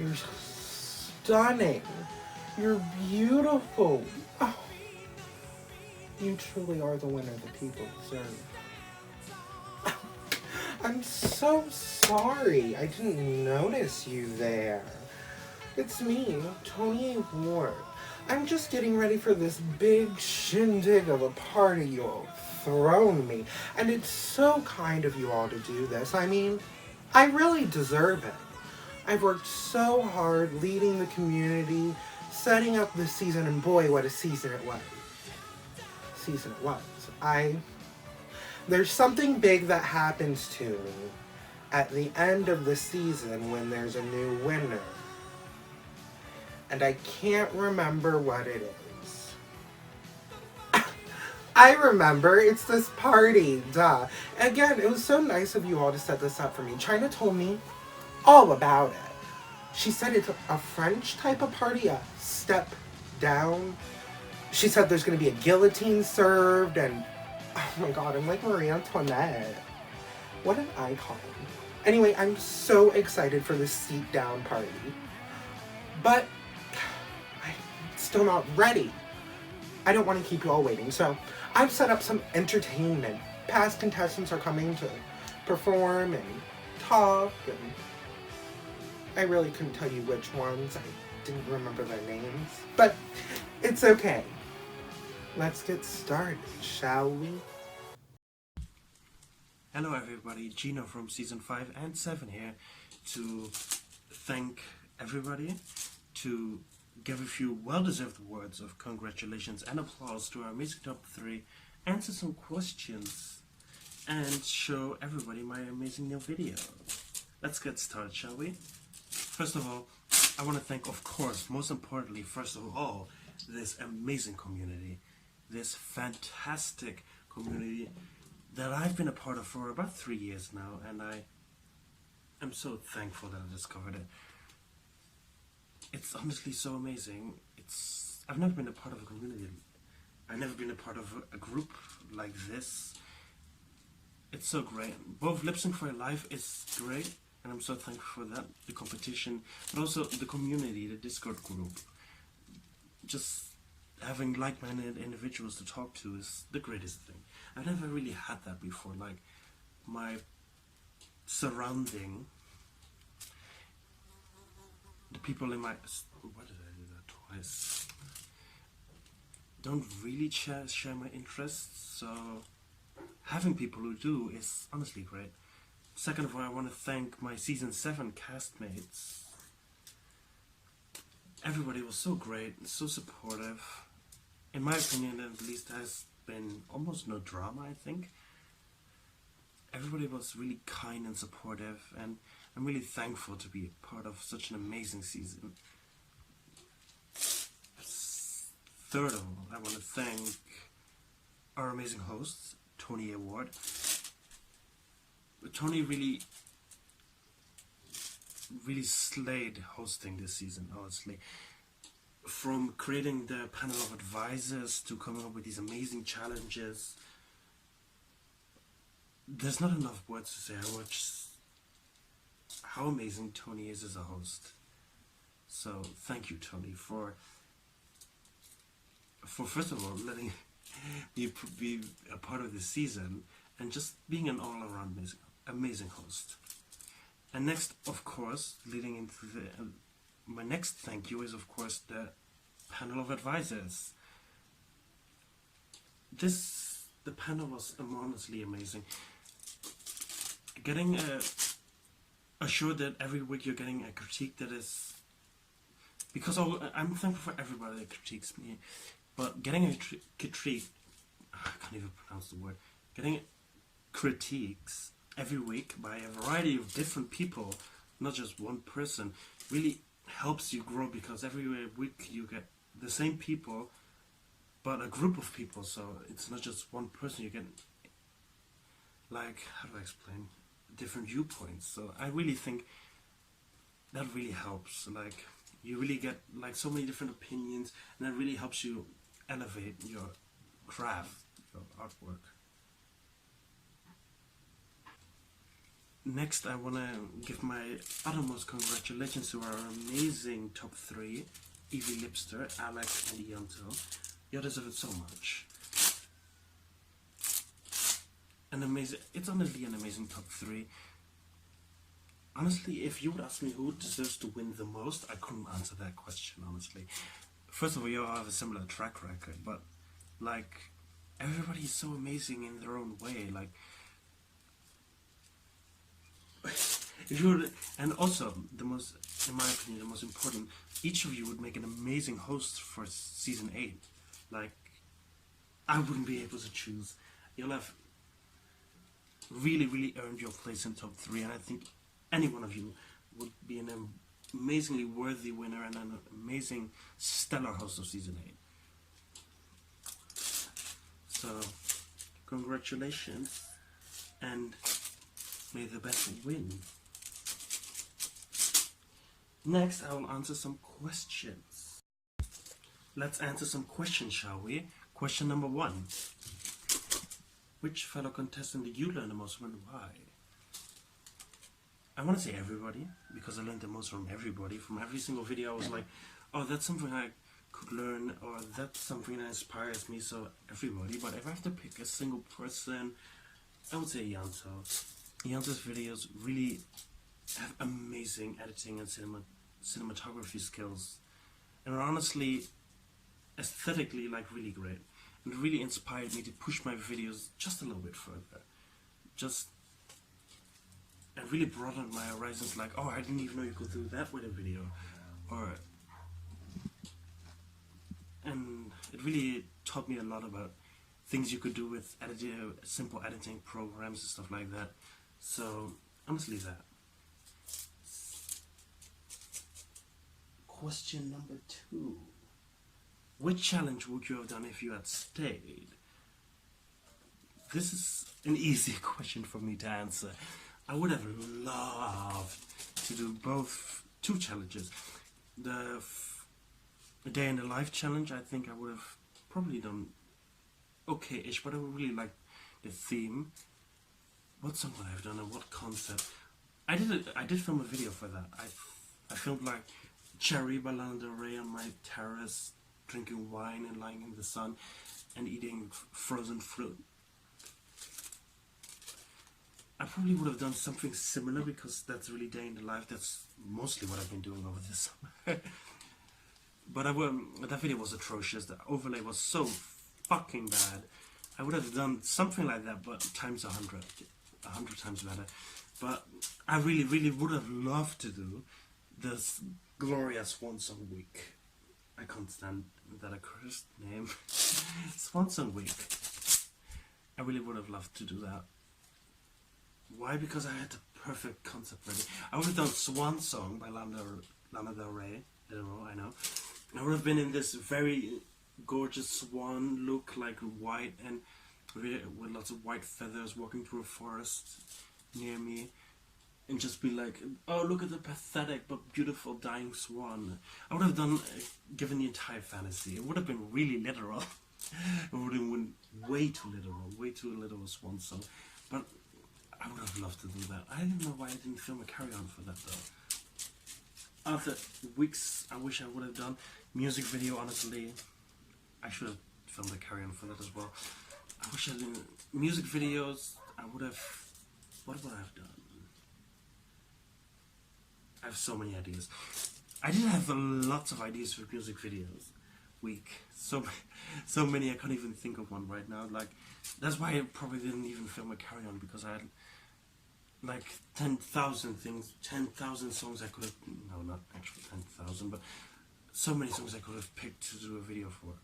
You're stunning. You're beautiful. Oh, you truly are the winner the people deserve. I'm so sorry. I didn't notice you there. It's me, Tony Ward. I'm just getting ready for this big shindig of a party you've thrown me, and it's so kind of you all to do this. I mean, I really deserve it. I've worked so hard leading the community, setting up this season, and boy, what a season it was. There's something big that happens to me at the end of the season when there's a new winner. And I can't remember what it is. I remember, it's this party, duh. Again, it was so nice of you all to set this up for me. China told me all about it. She said it's a French type of party, a step down. She said there's going to be a guillotine served, and oh my god, I'm like Marie Antoinette. What an icon. Anyway, I'm so excited for this seat down party. But I'm still not ready. I don't want to keep you all waiting, so I've set up some entertainment. Past contestants are coming to perform and talk, and I really couldn't tell you which ones. I didn't remember their names, but it's okay. Let's get started, shall we? Hello everybody, Gino from Season 5 and 7 here to thank everybody, to give a few well-deserved words of congratulations and applause to our amazing top 3, answer some questions, and show everybody my amazing new video. Let's get started, shall we? First of all, I want to thank, of course, most importantly, first of all, this amazing community, this fantastic community that I've been a part of for about 3 years now, and I am so thankful that I discovered it. It's honestly so amazing. I've never been a part of a community. I've never been a part of a group like this. It's so great. Both LSFYL Live is great, and I'm so thankful for that, the competition, but also the community, the Discord group. Just having like-minded individuals to talk to is the greatest thing. I've never really had that before, like my surrounding, the people in my, why did I do that twice? Don't really share my interests, so having people who do is honestly great. Second of all, I want to thank my Season 7 castmates. Everybody was so great, so supportive. In my opinion, at least, there has been almost no drama, I think. Everybody was really kind and supportive, and I'm really thankful to be a part of such an amazing season. Third of all, I want to thank our amazing host, Tony Award. Tony really slayed hosting this season, honestly. From creating the panel of advisors to coming up with these amazing challenges. There's not enough words to say how amazing Tony is as a host. So thank you, Tony, for first of all letting me be a part of this season and just being an all-around amazing host. And next, of course, leading into my next thank you is, of course, the panel of advisors. The panel was honestly amazing. Getting assured that every week you're getting a critique that is, because I'm thankful for everybody that critiques me, but getting a critique, I can't even pronounce the word, getting critiques every week by a variety of different people, not just one person, really helps you grow, because every week you get the same people but a group of people, so it's not just one person. You get, like, how do I explain, different viewpoints. So I really think that really helps. Like, you really get like so many different opinions, and that really helps you elevate your craft, your artwork. Next, I want to give my uttermost congratulations to our amazing top 3, Evie Lipster, Alex, and Ianto. You deserve it so much. It's honestly an amazing top 3. Honestly, if you would ask me who deserves to win the most, I couldn't answer that question, honestly. First of all, you all have a similar track record, but, like, everybody's so amazing in their own way, like, if you would, and also, in my opinion, the most important, each of you would make an amazing host for season 8. Like, I wouldn't be able to choose. You'll have really, really earned your place in top 3, and I think any one of you would be an amazingly worthy winner and an amazing, stellar host of season 8. So, congratulations, and may the best win. Next, I will answer some questions. Let's answer some questions, shall we? Question number 1. Which fellow contestant did you learn the most from and why? I want to say everybody, because I learned the most from everybody. From every single video I was like, oh, that's something I could learn, or that's something that inspires me, so everybody. But if I have to pick a single person, I would say Ianto. Ianto's videos really have amazing editing and cinematography skills, and are honestly, aesthetically, like, really great. And it really inspired me to push my videos just a little bit further. And really broadened my horizons, like, oh, I didn't even know you could do that with a video. And it really taught me a lot about things you could do with simple editing programs and stuff like that. So, honestly, that. Question number 2. Which challenge would you have done if you had stayed? This is an easy question for me to answer. I would have loved to do two challenges. The Day in the Life challenge, I think I would have probably done okay-ish, but I would really like the theme. What song would I have done and what concept? I did film a video for that. I filmed like Cherry by Lana Del Rey on my terrace, drinking wine and lying in the sun and eating frozen fruit. I probably would have done something similar because that's really day in the life. That's mostly what I've been doing over this summer. But that video was atrocious. The overlay was so fucking bad. I would have done something like that, but times 100 times better. But I really, really would have loved to do this Gloria Swan Song Week. I can't stand that accursed name. Swan Song Week. I really would have loved to do that. Why? Because I had the perfect concept ready. I would have done Swan Song by Lana Del Rey. I know. I would have been in this very gorgeous swan look, like white and with lots of white feathers, walking through a forest near me, and just be like, oh, look at the pathetic but beautiful dying swan. I would have given the entire fantasy. It would have been really literal. It would have been way too literal swan song. But I would have loved to do that. I don't know why I didn't film a carry-on for that though. Other weeks I wish I would have done. Music video, honestly, I should have filmed a carry-on for that as well. I wish I didn't. Music videos, I would have. What would I have done? I have so many ideas. I did have lots of ideas for music videos. So many I can't even think of one right now. Like, that's why I probably didn't even film a carry-on, because I had like 10,000 things, 10,000 songs I could have. No, not actually 10,000, but so many songs I could have picked to do a video for.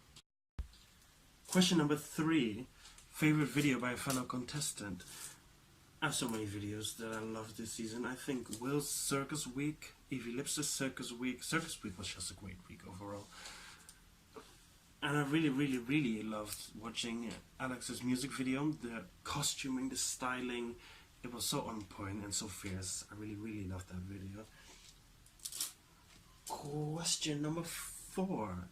Question number 3. Favorite video by a fellow contestant. I have so many videos that I love this season. I think Will's Circus Week, Evie Lipster's Circus Week. Circus Week was just a great week overall. And I really, really, really loved watching Alex's music video. The costuming, the styling, it was so on point and so fierce. I really, really loved that video. Question number 4.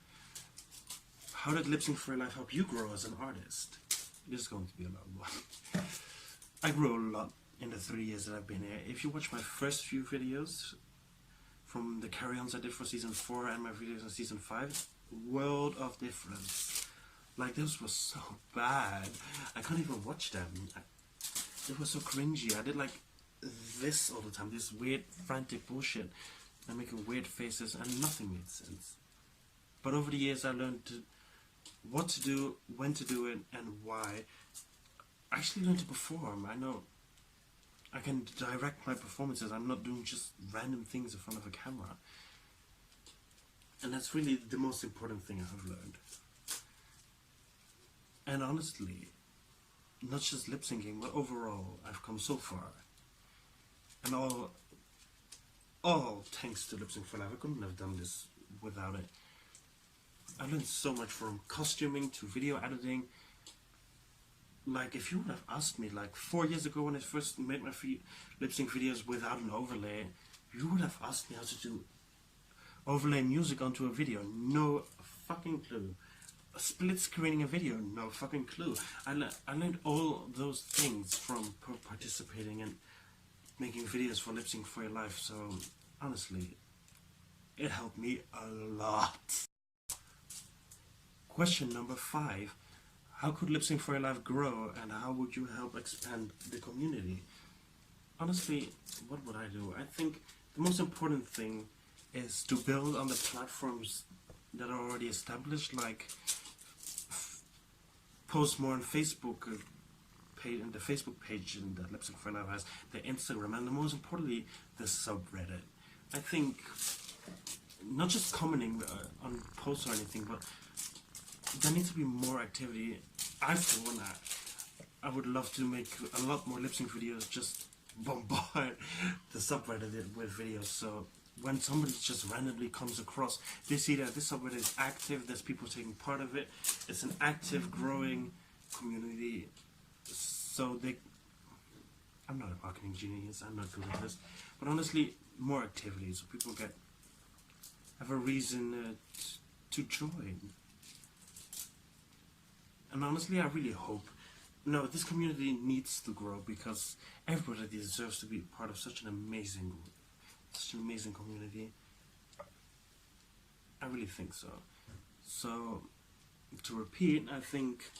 How did LSFYL help you grow as an artist? This is going to be a long one. I grew a lot in the 3 years that I've been here. If you watch my first few videos from the carry-ons I did for season 4 and my videos in season 5, world of difference. Like, those were so bad. I can't even watch them. It was so cringy. I did like this all the time, this weird frantic bullshit. I'm making weird faces and nothing made sense. But over the years I learned what to do, when to do it, and why. I actually learned to perform. I know I can direct my performances. I'm not doing just random things in front of a camera. And that's really the most important thing I have learned. And honestly, not just lip syncing, but overall, I've come so far. And all thanks to LSFYL. I couldn't have done this without it. I learned so much from costuming to video editing. Like, if you would have asked me like 4 years ago when I first made my lip sync videos without an overlay, you would have asked me how to do overlay music onto a video. No fucking clue. Split screening a video, no fucking clue. I learned all those things from participating and making videos for LSFYL. So honestly, it helped me a lot. Question number 5. How could LSFYL grow, and how would you help expand the community? Honestly, what would I do? I think the most important thing is to build on the platforms that are already established, like post more on Facebook page, and the Facebook page that LSFYL has, the Instagram, and most importantly, the subreddit. I think not just commenting on posts or anything, but there needs to be more activity. For one, I would love to make a lot more lip sync videos, just bombard the subreddit with videos. So when somebody just randomly comes across, they see that this subreddit is active, there's people taking part of it, it's an active, growing community. So I'm not a marketing genius, I'm not good at this, but honestly, more activity so people have a reason to join. And honestly, I really hope, this community needs to grow, because everybody deserves to be part of such an amazing community. I really think so. So, to repeat, I think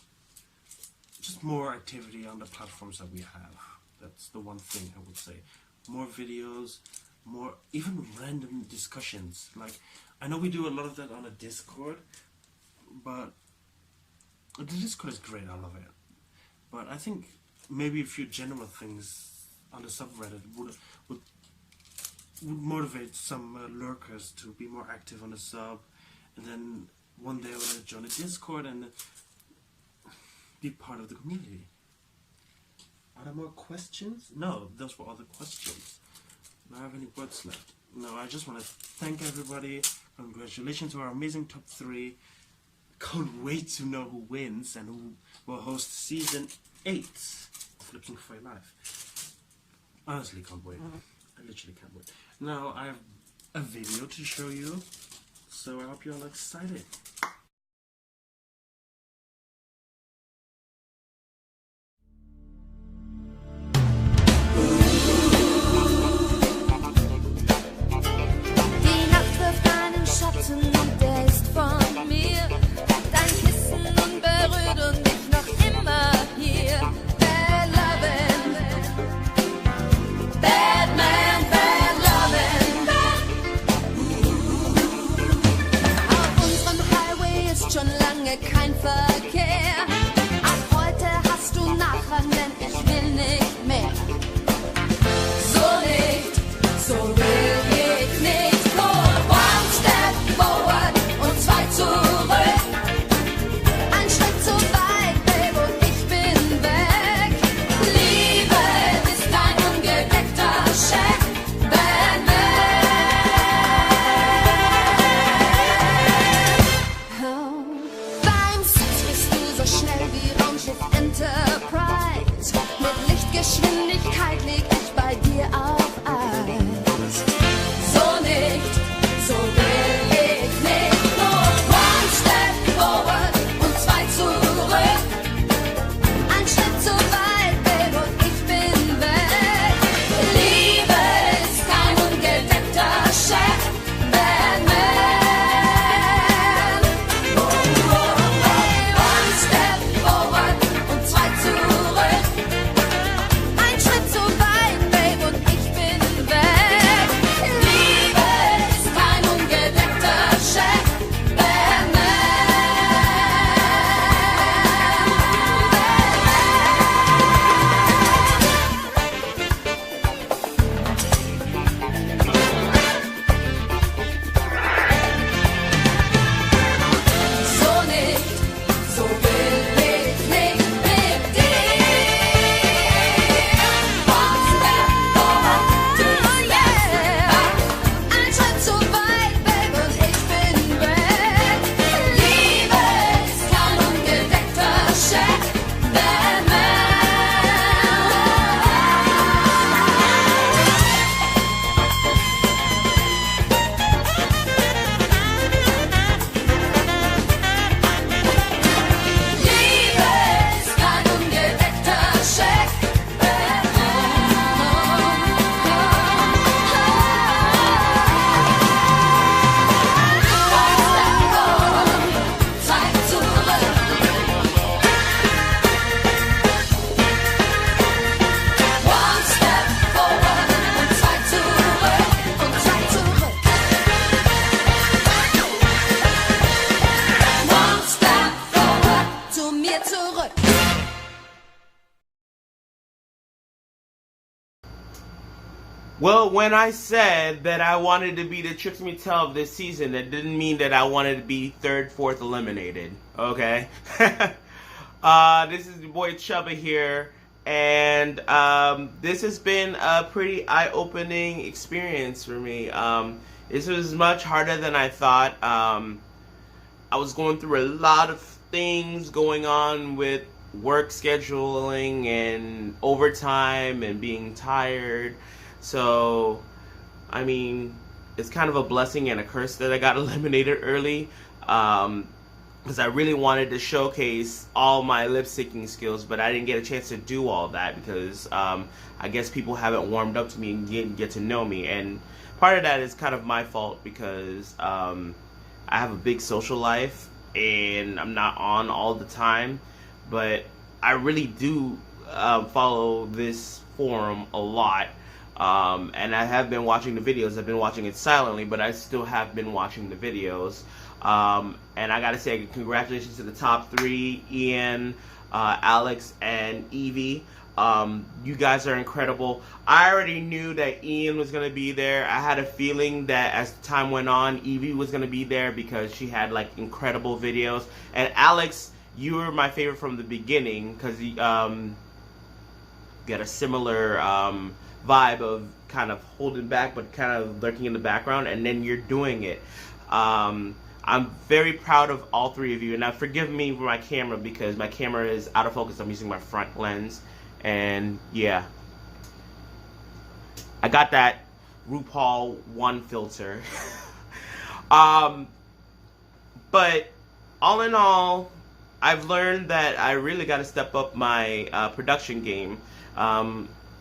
just more activity on the platforms that we have. That's the one thing I would say. More videos, more, even random discussions. Like, I know we do a lot of that on a Discord, but the Discord is great, I love it. But I think maybe a few general things on the subreddit would motivate some lurkers to be more active on the sub, and then one day I will join the Discord and be part of the community. Are there more questions? No, those were all the questions. Do I have any words left? No, I just want to thank everybody. Congratulations to our amazing top 3. Can't wait to know who wins and who will host season 8 of LSFYL. Honestly, can't wait. I literally can't wait. Now I have a video to show you, so I hope you're all excited. Die Nacht wirft einen Schatten und der ist von mir. Dein Kissen unberührt und ich noch immer hier. Bad lovin', bad man, bad lovin'. Auf unserem Highway Well, when I said that I wanted to be the Tricks Me Tell of this season, that didn't mean that I wanted to be third, fourth eliminated. Okay? This is your boy Chubba here, and this has been a pretty eye-opening experience for me. This was much harder than I thought. I was going through a lot of things going on with work scheduling and overtime and being tired. So, I mean, it's kind of a blessing and a curse that I got eliminated early, because I really wanted to showcase all my lip syncing skills, but I didn't get a chance to do all that because I guess people haven't warmed up to me and didn't get to know me. And part of that is kind of my fault because I have a big social life and I'm not on all the time, but I really do follow this forum a lot. And I have been watching the videos. I've been watching it silently, but I still have been watching the videos. And I gotta say, congratulations to the top 3, Ian, Alex, and Evie. You guys are incredible. I already knew that Ian was gonna be there. I had a feeling that as time went on, Evie was gonna be there because she had like incredible videos. And Alex, you were my favorite from the beginning because you get a similar vibe of kind of holding back but kind of lurking in the background, and then you're doing it. I'm very proud of all 3 of you, and now forgive me for my camera because my camera is out of focus. I'm using my front lens, and yeah, I got that RuPaul 1 filter. But all in all, I've learned that I really got to step up my production game.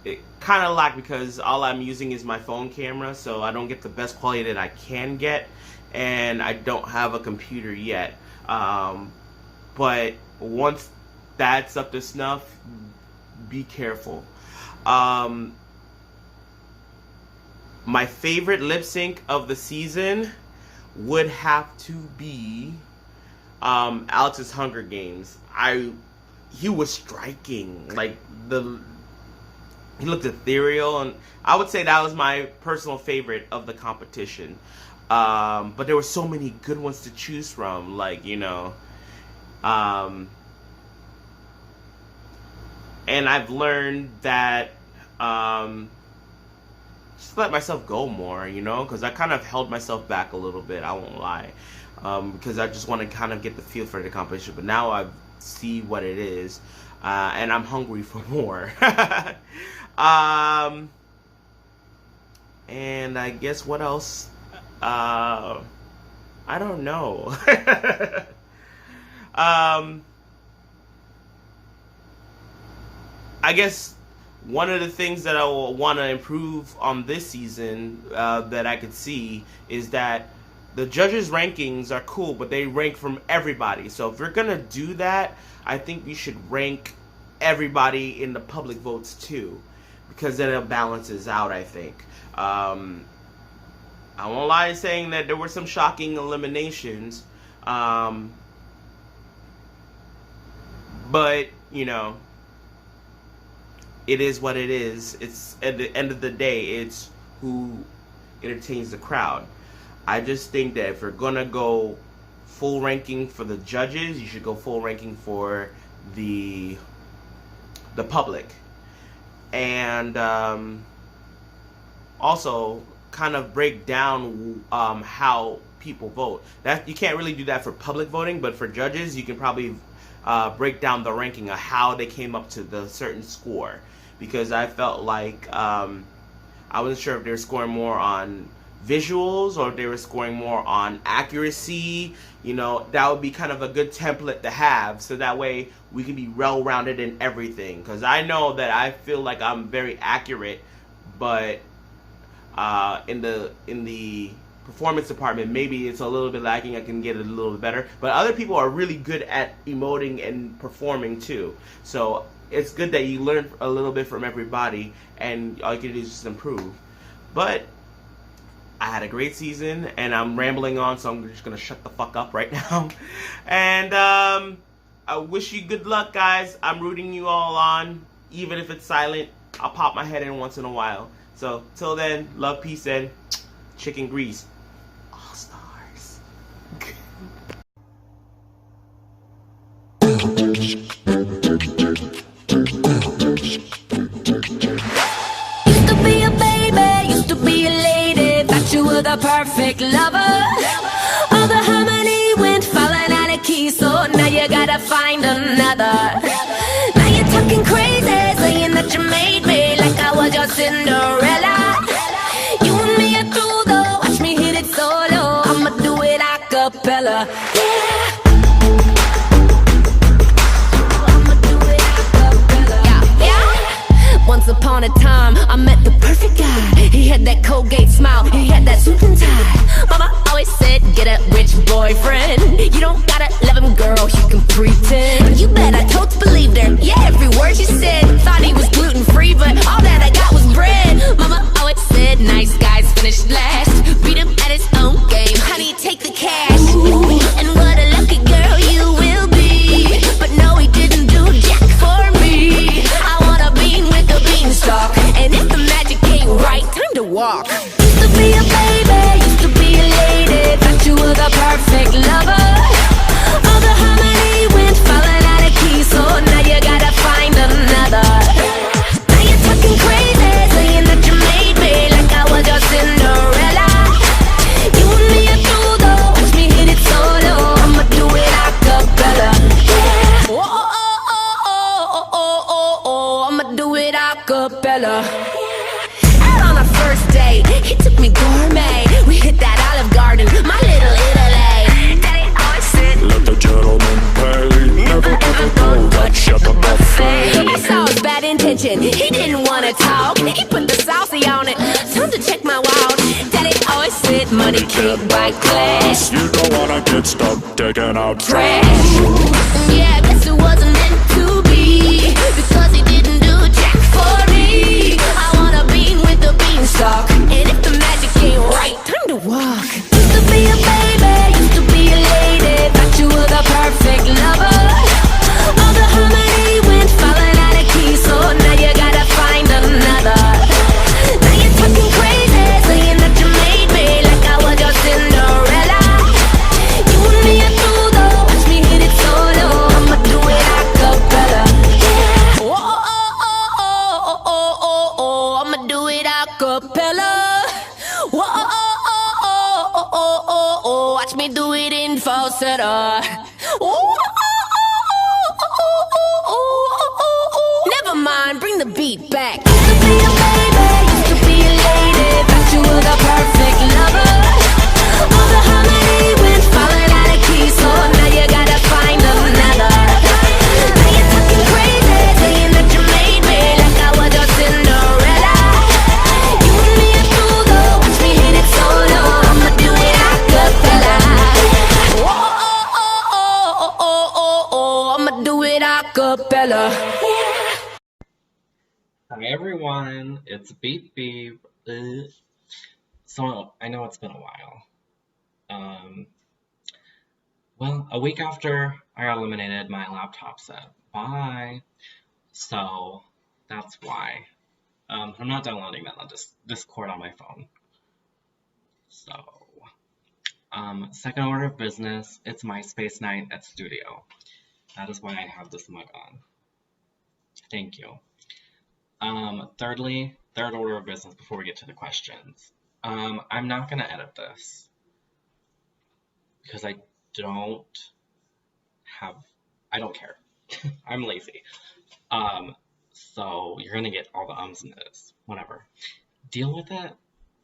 It kind of lacked because all I'm using is my phone camera, so I don't get the best quality that I can get, and I don't have a computer yet. But once that's up to snuff, be careful. My favorite lip sync of the season would have to be Alex's Hunger Games. He was striking. Like, he looked ethereal, and I would say that was my personal favorite of the competition. But there were so many good ones to choose from, like, you know. And I've learned that just let myself go more, you know, because I kind of held myself back a little bit, I won't lie. Because I just want to kind of get the feel for the competition. But now I see what it is, and I'm hungry for more. And I guess what else? I don't know. I guess one of the things that I will want to improve on this season that I could see is that the judges' rankings are cool, but they rank from everybody. So if you're going to do that, I think you should rank everybody in the public votes too, because then it balances out, I think. I won't lie in saying that there were some shocking eliminations. But, you know, it is what it is. It's at the end of the day, it's who entertains the crowd. I just think that if you're gonna go full ranking for the judges, you should go full ranking for the public, and also kind of break down how people vote. That you can't really do that for public voting, but for judges, you can probably break down the ranking of how they came up to the certain score. Because I felt like I wasn't sure if they were scoring more on visuals or if they were scoring more on accuracy. You know, that would be kind of a good template to have, so that way we can be well-rounded in everything. Because I know that I feel like I'm very accurate, but in the performance department, maybe it's a little bit lacking. I can get it a little bit better. But other people are really good at emoting and performing too. So it's good that you learn a little bit from everybody, and all you can do is just improve. But I had a great season, and I'm rambling on, so I'm just going to shut the fuck up right now. And I wish you good luck, guys. I'm rooting you all on, even if it's silent. I'll pop my head in once in a while. So till then, love, peace, and chicken grease. All stars. Used to be a baby, used to be a lady, thought you were the perfect lover. All the harmony went falling out of key, so now you gotta find another. Now you're talking crazy, saying that you made me like I was your Cinderella. You and me are through though, watch me hit it solo. I'ma do it a cappella. Yeah. Once upon a time, I met the perfect guy. He had that Colgate smile, he had that suit and tie. Mama always said, get a rich boyfriend. You don't gotta love him, girl, you can pretend. You bet I totally believed her, yeah, every word she said. Thought he was gluten-free, but all that I got was bread. Mama always said, nice guys finish last. Beat him at his own game, honey, take the cash. Ooh, and what a lucky girl you will be. But no, he didn't do jack for me. I wanna bean with the beanstalk, and if the magic ain't right, time to walk. Used to be a baby, used to be a lady, thought you were the perfect lover. All the harmony went falling out of key, so now you gotta find another. Now you're talking crazy, saying that you made me like I was your Cinderella. You and me are through though, watch me hit it solo. I'ma do it a cappella. Yeah. Oh, oh, oh, oh, oh, oh, oh, oh, I'ma do it a cappella. Out on our first date, he took me gourmet. We hit that Olive Garden, my little Italy. Daddy always said, let the gentleman pay. Never ever go touch at the buffet. I saw his bad intention, he didn't wanna talk. He put the saucy on it, time to check my wallet. Daddy always said, money can't buy class. You don't wanna get stuck taking out Trash. trash. Yeah, I guess it wasn't meant to be, because he didn't do jack for me. I wanna bean with the beanstalk, and if the magic ain't right, time to walk. Used to be a baby, used to be a lady, thought you were the perfect lover. All the harmony went falling out of key, so now you gotta find another. Now you're talking crazy, saying that you made me like I was your Cinderella. You and me are through though, watch me hit it solo. I'ma do it a cappella. Yeah. Oh, oh, oh, oh, oh, oh, oh, oh, I'ma do it a cappella. Oh, oh, oh, oh, oh, oh, oh, oh, watch me do it in falsetto. Oh, oh, oh, oh, oh, oh, oh, oh. Never mind, bring the beat back. Used to be a baby, used to be a lady, thought you were the perfect lover. All the harmony went falling out of key, so now you gotta find another. Now you're talking crazy, saying that you made me like I was your Cinderella. You and me are through though, watch me hit it solo. I'ma do it a cappella. Oh, oh, oh, oh, oh, oh, oh, oh, I'ma do it a cappella. Hi everyone, it's Beep Beep. So I know it's been a while. Well, a week after I eliminated, my laptop said bye. So that's why. I'm not downloading that on Discord on my phone. So, second order of business, it's MySpace night at studio. That is why I have this mug on. Thank you. Thirdly, third order of business before we get to the questions. I'm not gonna edit this because I don't care. I'm lazy. So you're gonna get all the ums and ihs, whatever. Deal with it,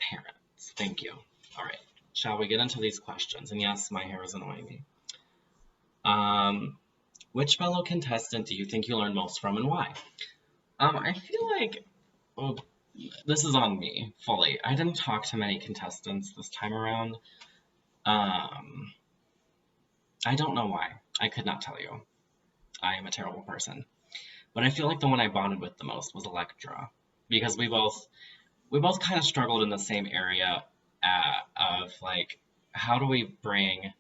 parents. Thank you. All right, shall we get into these questions? And yes, my hair is annoying me. Which fellow contestant do you think you learned most from and why? I feel like, oh, this is on me, fully. I didn't talk to many contestants this time around. I don't know why. I could not tell you. I am a terrible person. But I feel like the one I bonded with the most was Electra. Because we both kind of struggled in the same area of, like, how do we bring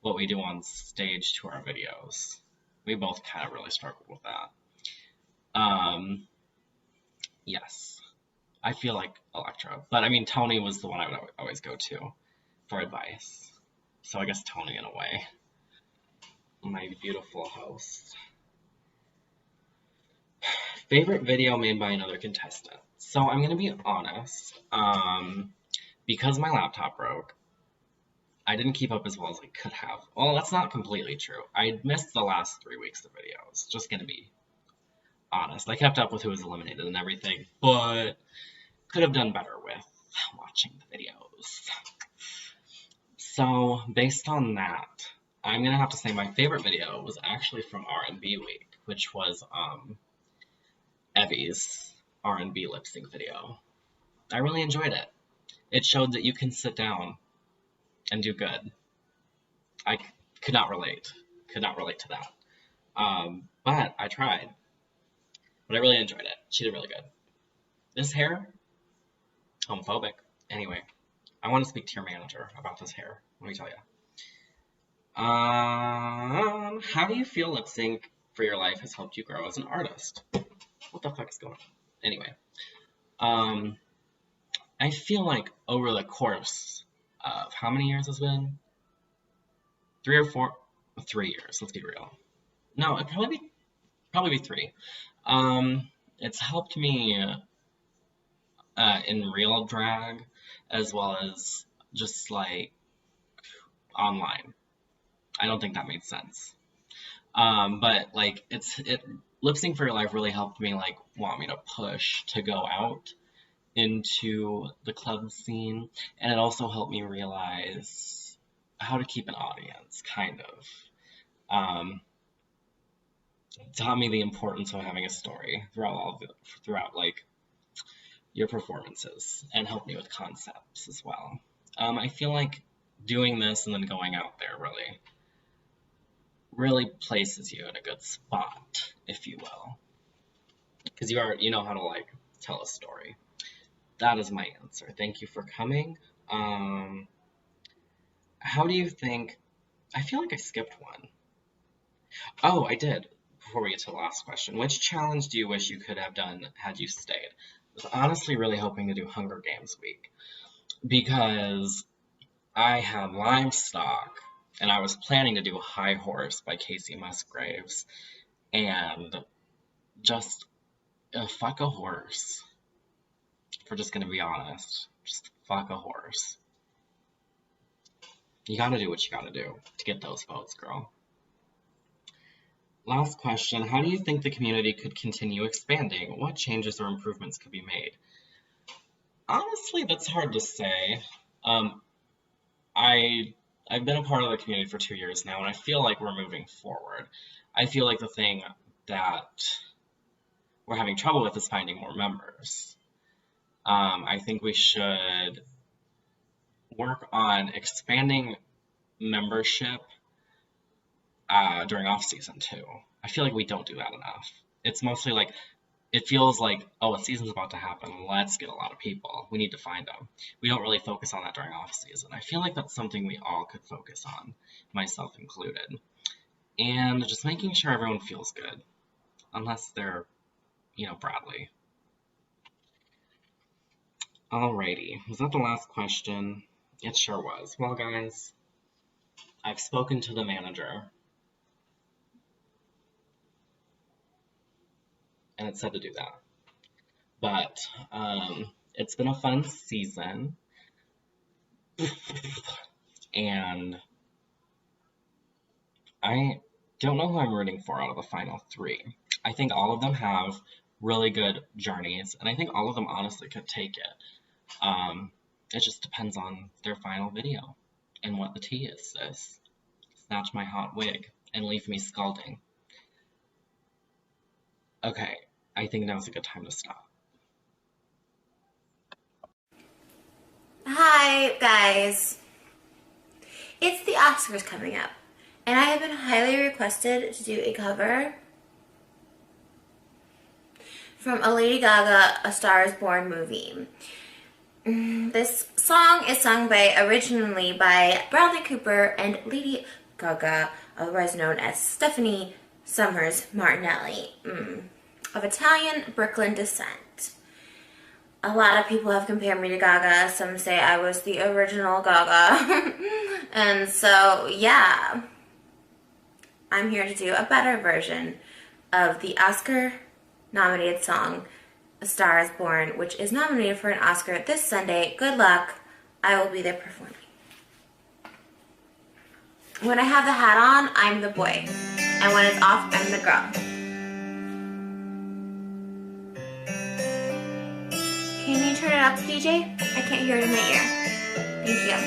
what we do on stage to our videos? We both kind of really struggled with that. Yes. I feel like Electra. But I mean, Tony was the one I would always go to for advice. So I guess Tony in a way. My beautiful host. Favorite video made by another contestant. So I'm going to be honest. Because my laptop broke, I didn't keep up as well as I could have. Well, that's not completely true. I missed the last 3 weeks of videos. Just going to be honest. I kept up with who was eliminated and everything, but could have done better with watching the videos. So, based on that, I'm going to have to say my favorite video was actually from R&B Week, which was Evie's R&B lip sync video. I really enjoyed it. It showed that you can sit down and do good. I could not relate. Could not relate to that. But I tried. But I really enjoyed it. She did really good. This hair, homophobic. Anyway, I want to speak to your manager about this hair. Let me tell you. How do you feel lip sync for your life has helped you grow as an artist? What the fuck is going on? Anyway, I feel like over the course of how many years has it been? 3 or 4? 3 years. Let's be real. No, it'd probably be 3. It's helped me in real drag as well as just like online. I don't think that made sense. But like lip sync for your life really helped me like want me to push to go out into the club scene, and it also helped me realize how to keep an audience, kind of. Taught me the importance of having a story throughout like your performances, and helped me with concepts as well. I feel like doing this and then going out there really places you in a good spot, if you will, because you know how to like tell a story. That is my answer. Thank you for coming. How do you think? I feel like I skipped one. Oh, I did. Before we get to the last question, which challenge do you wish you could have done had you stayed? I was honestly really hoping to do Hunger Games week because I have livestock and I was planning to do High Horse by Casey Musgraves and just fuck a horse. If we're just gonna be honest, just fuck a horse. You gotta do what you gotta do to get those votes, girl. Last question, how do you think the community could continue expanding? What changes or improvements could be made? Honestly, that's hard to say. I've been a part of the community for 2 years now, and I feel like we're moving forward. I feel like the thing that we're having trouble with is finding more members. I think we should work on expanding membership during off season too. I feel like we don't do that enough. It's mostly like, it feels like, oh, a season's about to happen, let's get a lot of people. We need to find them. We don't really focus on that during off season. I feel like that's something we all could focus on, myself included. And just making sure everyone feels good, unless they're, Bradley. Alrighty, was that the last question? It sure was. Well, guys, I've spoken to the manager, and it said to do that. But it's been a fun season, and I don't know who I'm rooting for out of the final 3. I think all of them have really good journeys, and I think all of them honestly could take it. It just depends on their final video and what the tea is, sis. Snatch my hot wig and leave me scalding. Okay, I think now's a good time to stop. Hi, guys. It's the Oscars coming up, and I have been highly requested to do a cover from a Lady Gaga A Star Is Born movie. This song is sung originally by Bradley Cooper and Lady Gaga, otherwise known as Stephanie Summers Martinelli, of Italian Brooklyn descent. A lot of people have compared me to Gaga. Some say I was the original Gaga. And so, yeah, I'm here to do a better version of the Oscar-nominated song, A Star is Born, which is nominated for an Oscar this Sunday. Good luck. I will be there performing. When I have the hat on, I'm the boy. And when it's off, I'm the girl. Can you turn it up, DJ? I can't hear it in my ear. Thank you.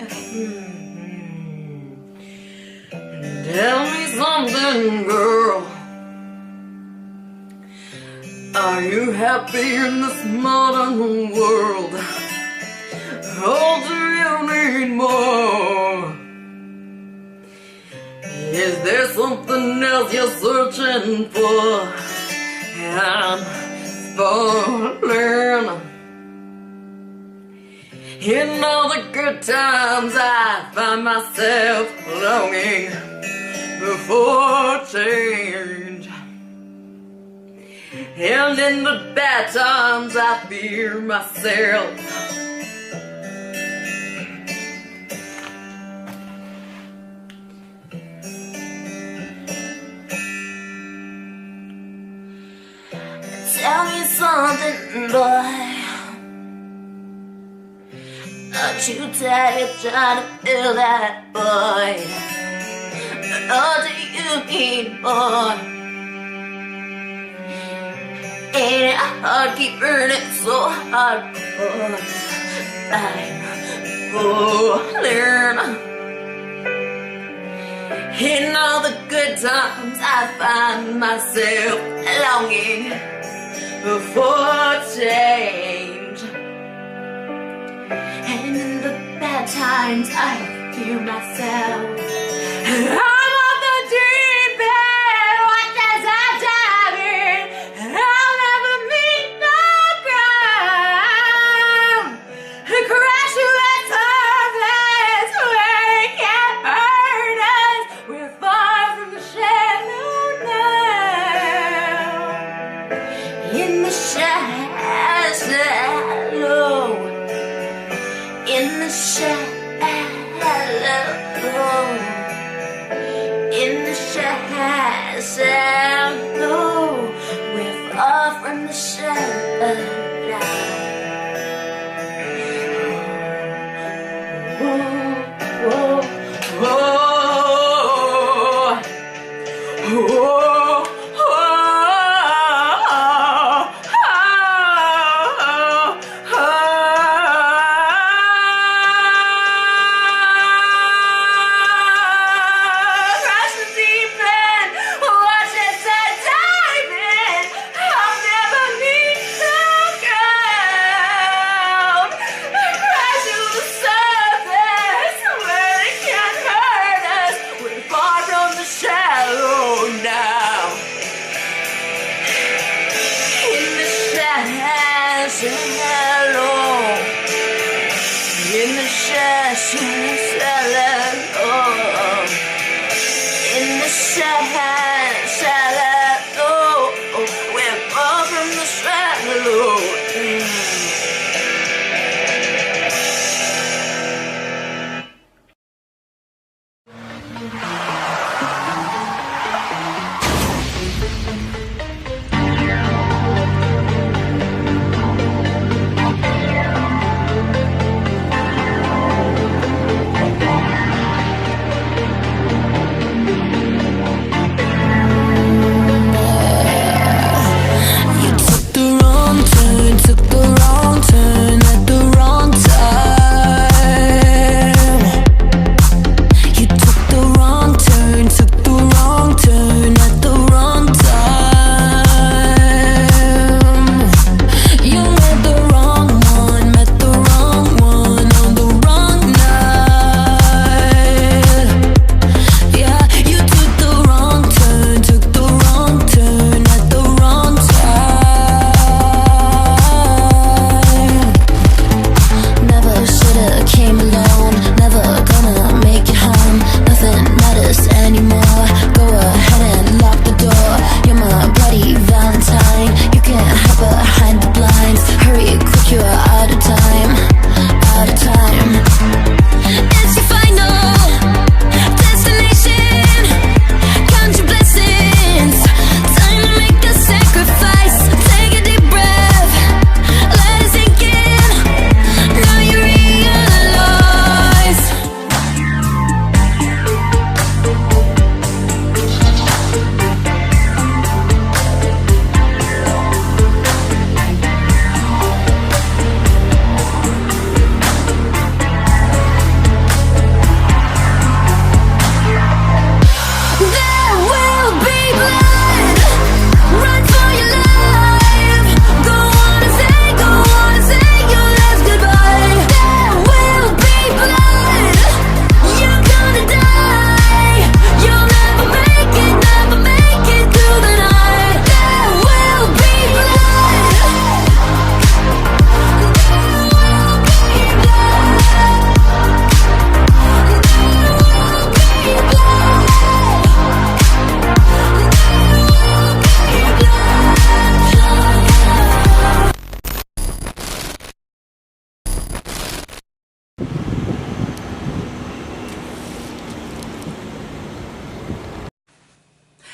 Okay. Tell me something, girl. Are you happy in this modern world? Or do you need more? Is there something else you're searching for? I'm falling. In all the good times I find myself longing for change. And in the bad times I fear myself. Tell me something, boy. Aren't you tired trying to fill that void? Or do you need more? Ain't it hard keep burning so hard? I'm falling. In all the good times I find myself longing for change. And in the bad times I fear myself. I'm on the deep end, what does I dive in? I'll never meet the ground. Crash to the surface where it can't hurt us. We're far from the shallow now. In the shallow. In the shallow, in the shallow, we're far from the shallow.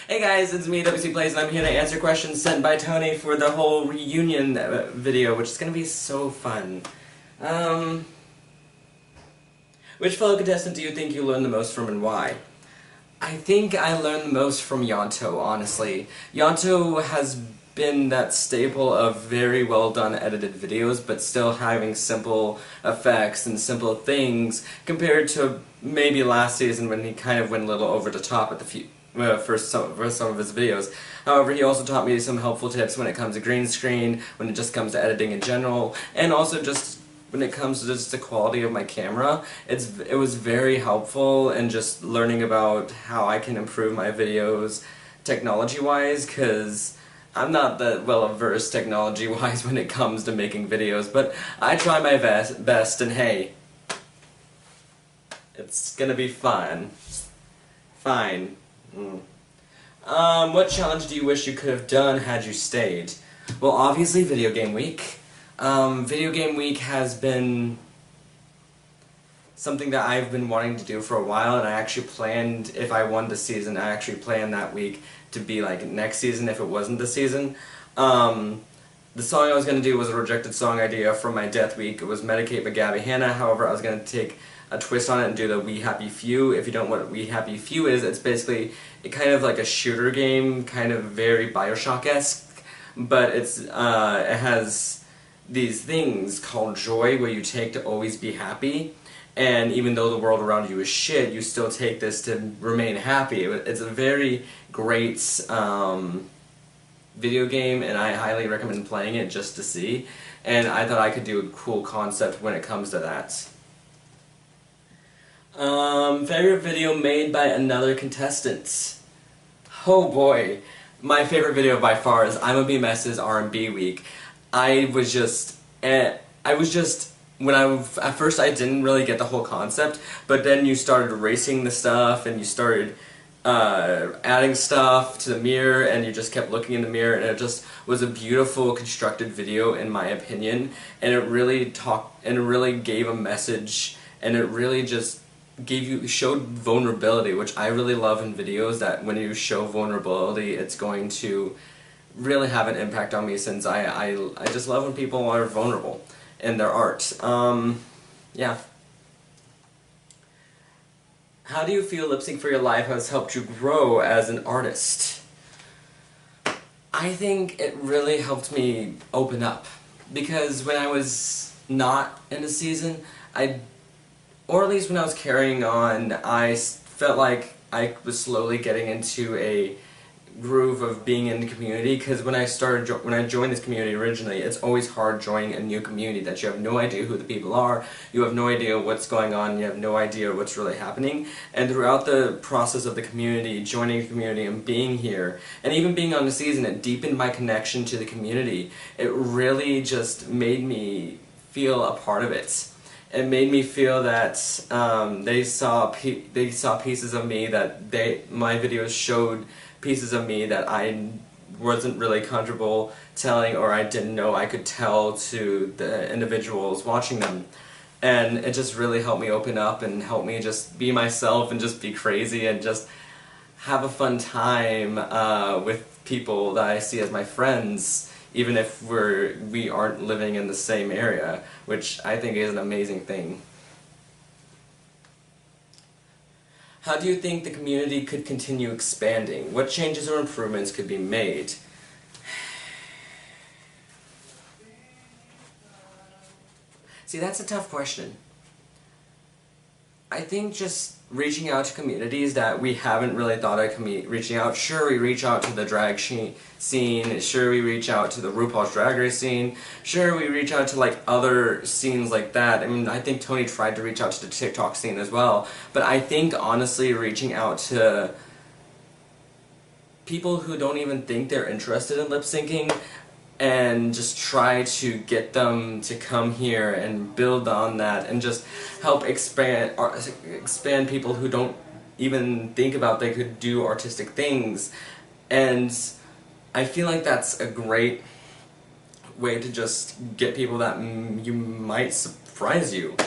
Hey guys, it's me, WC Plays, and I'm here to answer questions sent by Tony for the whole reunion video, which is gonna be so fun. Which fellow contestant do you think you learned the most from and why? I think I learned the most from Yanto, honestly. Yanto has been that staple of very well done edited videos, but still having simple effects and simple things compared to maybe last season when he kind of went a little over the top at the for some of his videos. However, he also taught me some helpful tips when it comes to green screen, when it just comes to editing in general, and also just when it comes to just the quality of my camera. It was very helpful in just learning about how I can improve my videos technology-wise, because I'm not that well-versed technology-wise when it comes to making videos, but I try my best, and hey, it's gonna be fun. Fine. What challenge do you wish you could have done had you stayed? Well, obviously Video Game Week. Video Game Week has been something that I've been wanting to do for a while, and I actually planned, if I won the season, I actually planned that week to be like next season if it wasn't the season. The song I was going to do was a rejected song idea from my Death Week. It was Medicate by Gabby Hanna. However, I was going to take a twist on it and do the We Happy Few. If you don't know what We Happy Few is, it's basically kind of like a shooter game, kind of very Bioshock-esque, but it has these things called joy where you take to always be happy, and even though the world around you is shit, you still take this to remain happy. It's a very great video game, and I highly recommend playing it just to see, and I thought I could do a cool concept when it comes to that. Favorite video made by another contestant? Oh boy, my favorite video by far is I'm a BMS's R&B week. At first I didn't really get the whole concept, but then you started erasing the stuff and you started adding stuff to the mirror, and you just kept looking in the mirror, and it just was a beautiful constructed video in my opinion, and it really gave a message, and it really just showed vulnerability, which I really love in videos, that when you show vulnerability it's going to really have an impact on me, since I just love when people are vulnerable in their art. Yeah. How do you feel Lip Sync for Your Life has helped you grow as an artist? I think it really helped me open up, because when I was not in a season, or at least when I was carrying on, I felt like I was slowly getting into a groove of being in the community, because when I joined this community originally, it's always hard joining a new community that you have no idea who the people are, you have no idea what's going on, you have no idea what's really happening, and throughout the process of the community, joining the community and being here, and even being on the season, it deepened my connection to the community. It really just made me feel a part of it. It made me feel that they saw pieces of me, that my videos showed pieces of me that I wasn't really comfortable telling, or I didn't know I could tell to the individuals watching them. And it just really helped me open up and helped me just be myself and just be crazy and just have a fun time with people that I see as my friends, even if we aren't living in the same area, which I think is an amazing thing. How do you think the community could continue expanding? What changes or improvements could be made? See, that's a tough question. I think just reaching out to communities that we haven't really thought of reaching out. Sure, we reach out to the drag scene, sure we reach out to the RuPaul's Drag Race scene, sure we reach out to like other scenes like that. I mean, I think Tony tried to reach out to the TikTok scene as well, but I think honestly reaching out to people who don't even think they're interested in lip syncing, and just try to get them to come here and build on that and just help expand people who don't even think about they could do artistic things. And I feel like that's a great way to just get people that you might surprise you.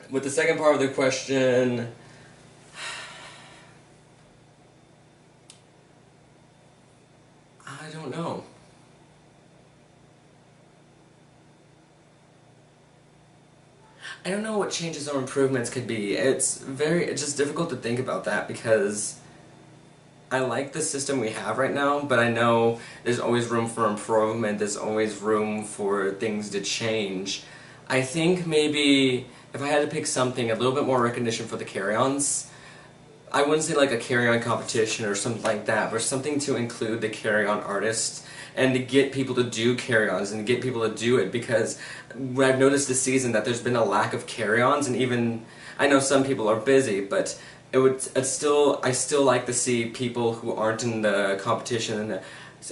With the second part of the question, I don't know. I don't know what changes or improvements could be. It's just difficult to think about that because I like the system we have right now, but I know there's always room for improvement, there's always room for things to change. I think maybe if I had to pick something, a little bit more recognition for the carry-ons. I wouldn't say like a carry-on competition or something like that, but something to include the carry-on artists and to get people to do carry-ons and get people to do it, because what I've noticed this season that there's been a lack of carry-ons, and even, I know some people are busy, but I still like to see people who aren't in the competition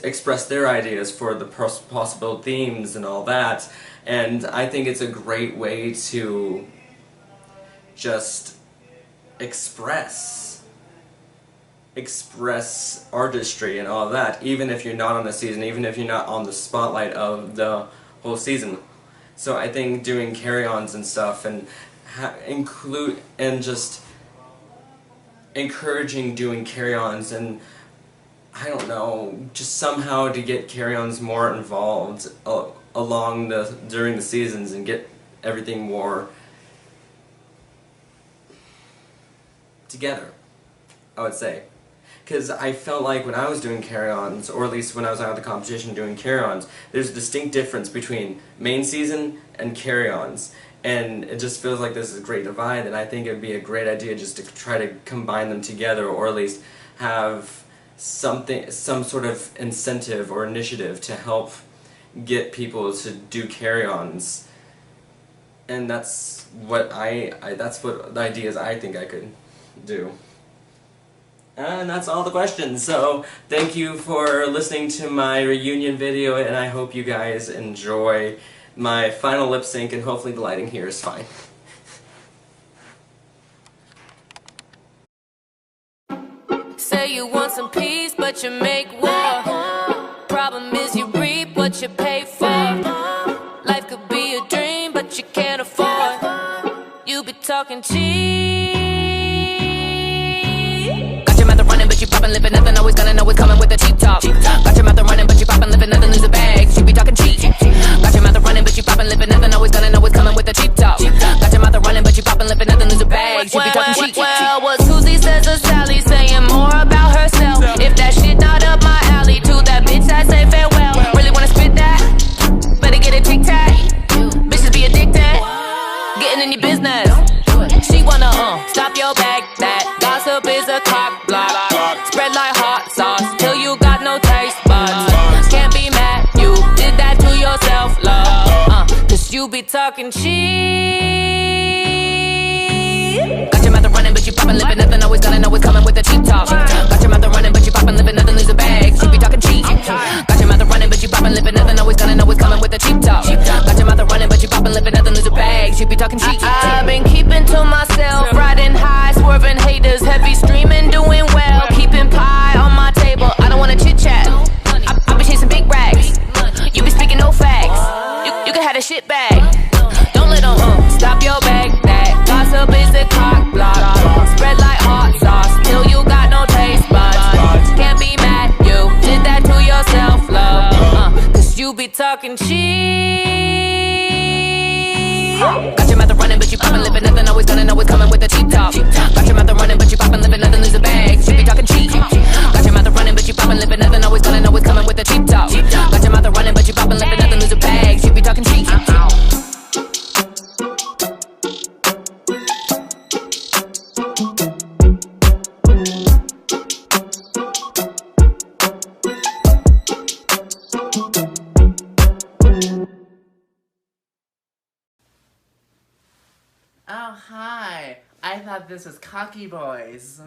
express their ideas for the possible themes and all that, and I think it's a great way to just express artistry and all that, even if you're not on the season, even if you're not on the spotlight of the whole season. So I think doing carry-ons and stuff and include and just encouraging doing carry-ons and I don't know, just somehow to get carry-ons more involved during the seasons and get everything more together, I would say. Because I felt like when I was doing carry-ons, or at least when I was out of the competition doing carry-ons, there's a distinct difference between main season and carry-ons. And it just feels like this is a great divide, and I think it would be a great idea just to try to combine them together, or at least have some sort of incentive or initiative to help get people to do carry-ons. And that's what that's what the ideas I think I could do. And that's all the questions, so thank you for listening to my reunion video, and I hope you guys enjoy my final lip sync, and hopefully the lighting here is fine. Say you want some peace, but you make war. Problem is you reap what you pay for. Life could be a dream, but you can't afford. You be talking cheap. Got your mouth running, but you poppin', living nothing. Always gonna know what's coming with the cheap talk. Got your mouth running, but you poppin', living nothing. Lose a bag, you be talking cheap. Got your mouth running, but you poppin', living nothing. Always gonna know what's coming with the cheap talk. Got your mouth running, but you poppin', living nothing. Lose a bag, you be talking cheap. Well, what Susie says to Sally, saying more about herself. If that shit not up my alley, to that bitch I say farewell. Really wanna spit that? Better get a tic-tac. Bitches be addicted, getting in your business. She wanna stop your bag. That gossip is a cock block. Spread like hot sauce till you got no taste buds. Can't be mad, you did that to yourself, love. Cause you be talking cheap. Got your mouth running, but you poppin', living nothing. Always gonna know what's coming with the cheap talk. Got your mouth running, but you poppin', living nothing. Lose a bag, you be talking cheap. Got your mouth running, but you poppin', living nothing. Always gonna know what's coming with the cheap talk. Got your mouth running, but you poppin', living nothing. Lose a bag, you be talking cheap. I've been keeping to myself, riding high, swerving haters, heavy streaming, doing well, keeping pie on my table. I don't wanna chit chat. I be chasing big rags. You be speaking no facts. You can have a shit bag. Don't let them stop your bag. That gossip is a cock block. Spread like hot sauce till you got no taste buds. Can't be mad, you did that to yourself, love. Cause you be talking cheap. Got your mouth running, but you poppin', living nothing. Always gonna know what's coming with the cheap talk. Got your mouth running, but you poppin', living nothing. Lose a bag, you be talking cheap. Got your mouth running, but you poppin', living nothing. Always gonna know what's coming with the cheap talk. Got your mouth running, but you poppin', living nothing. Lose a bag, you be talking cheap. Oh, hi. I thought this was Cocky Boys.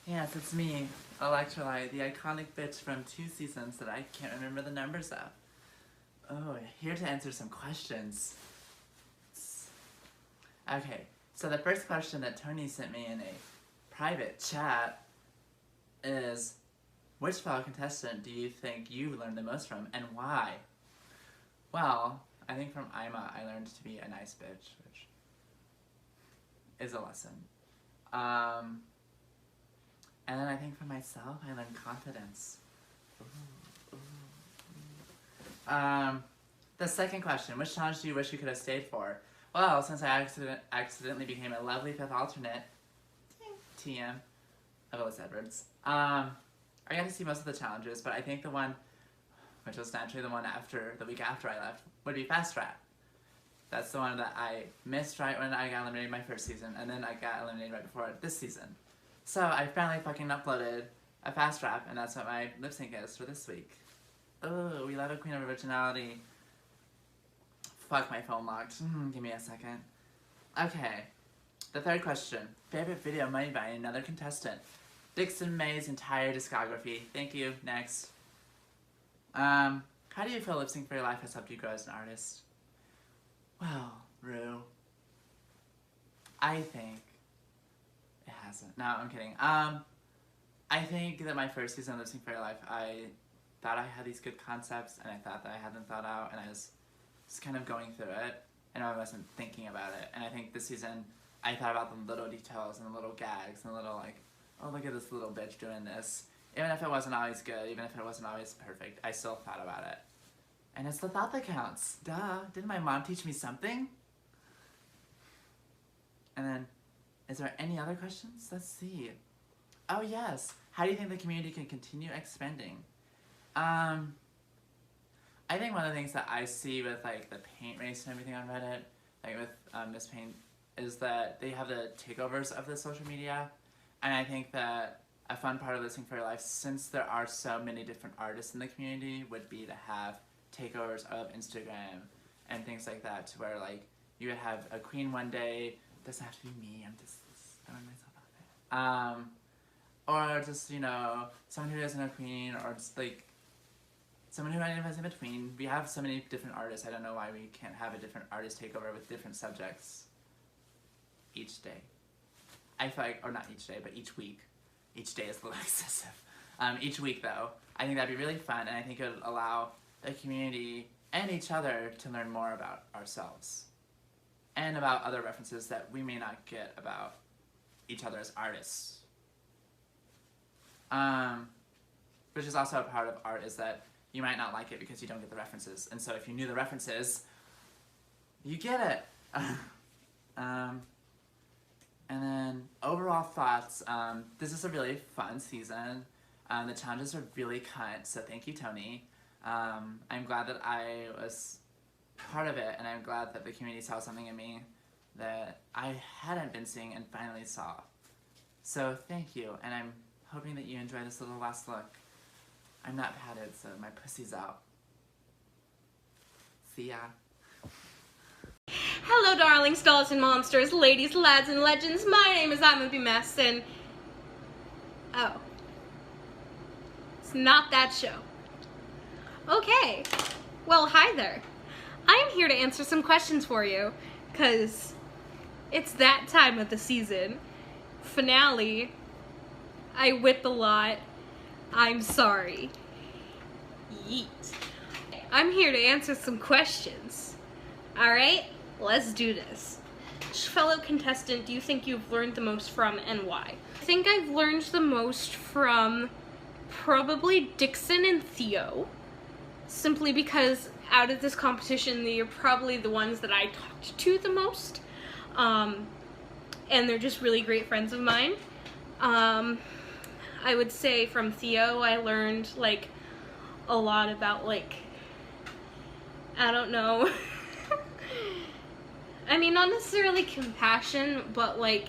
Yes, it's me, Electrolyte, the iconic bitch from 2 seasons that I can't remember the numbers of. Oh, here to answer some questions. Okay, so the first question that Tony sent me in a private chat is, which fellow contestant do you think you learned the most from, and why? Well, I think from Ima, I learned to be a nice bitch, which is a lesson. And then I think for myself, I learned confidence. The second question, which challenge do you wish you could have stayed for? Well, since I accidentally became a lovely fifth alternate, TM, of Ellis Edwards, I got to see most of the challenges, but I think the one, which was naturally the one the week after I left, would be Fast Rap. That's the one that I missed right when I got eliminated my first season, and then I got eliminated right before this season. So I finally fucking uploaded a Fast Rap, and that's what my lip sync is for this week. Oh, we love a Queen of Originality. Fuck, my phone locked. Give me a second. Okay. The third question. Favorite video made by another contestant? Dixon May's entire discography. Thank you. Next. How do you feel lip sync for your life has helped you grow as an artist? Well, Rue, I think it hasn't. No, I'm kidding. I think that my first season of Lip Sync for Your Life, I thought I had these good concepts, and I thought that I had them thought out, and I was just kind of going through it, and I wasn't thinking about it. And I think this season, I thought about the little details and the little gags and the little, like, oh, look at this little bitch doing this. Even if it wasn't always good, even if it wasn't always perfect, I still thought about it. And it's the thought that counts. Duh. Didn't my mom teach me something? And then, is there any other questions? Let's see. Oh yes. How do you think the community can continue expanding? I think one of the things that I see with like the paint race and everything on Reddit, like with Miss Paint, is that they have the takeovers of the social media. And I think that a fun part of Listening for Your Life, since there are so many different artists in the community, would be to have takeovers of Instagram and things like that, to where like you would have a queen one day. It doesn't have to be me, I'm just throwing myself out there. Or just, you know, someone who isn't a queen, or just like someone who identifies in between. We have so many different artists. I don't know why we can't have a different artist takeover with different subjects each day. I feel like, or not each day, but each week. Each day is a little excessive. Each week though, I think that'd be really fun, and I think it would allow the community and each other to learn more about ourselves and about other references that we may not get about each other as artists. Which is also a part of art, is that you might not like it because you don't get the references, and so if you knew the references, you get it. And then overall thoughts, this is a really fun season. The challenges are really cut, so thank you, Tony. I'm glad that I was part of it, and I'm glad that the community saw something in me that I hadn't been seeing and finally saw. So thank you, and I'm hoping that you enjoy this little last look. I'm not padded, so my pussy's out. See ya. Hello, darlings, dolls, and monsters, ladies, lads, and legends. My name is Movie Mess, and oh, it's not that show. Okay, well, hi there. I'm here to answer some questions for you, because it's that time of the season. Finale. I whip a lot. I'm sorry. Yeet. I'm here to answer some questions. Alright, let's do this. Which fellow contestant do you think you've learned the most from, and why? I think I've learned the most from probably Dixon and Theo. Simply because out of this competition, they are probably the ones that I talked to the most. And they're just really great friends of mine. I would say from Theo, I learned, like, a lot about, like, I don't know. I mean, not necessarily compassion, but, like,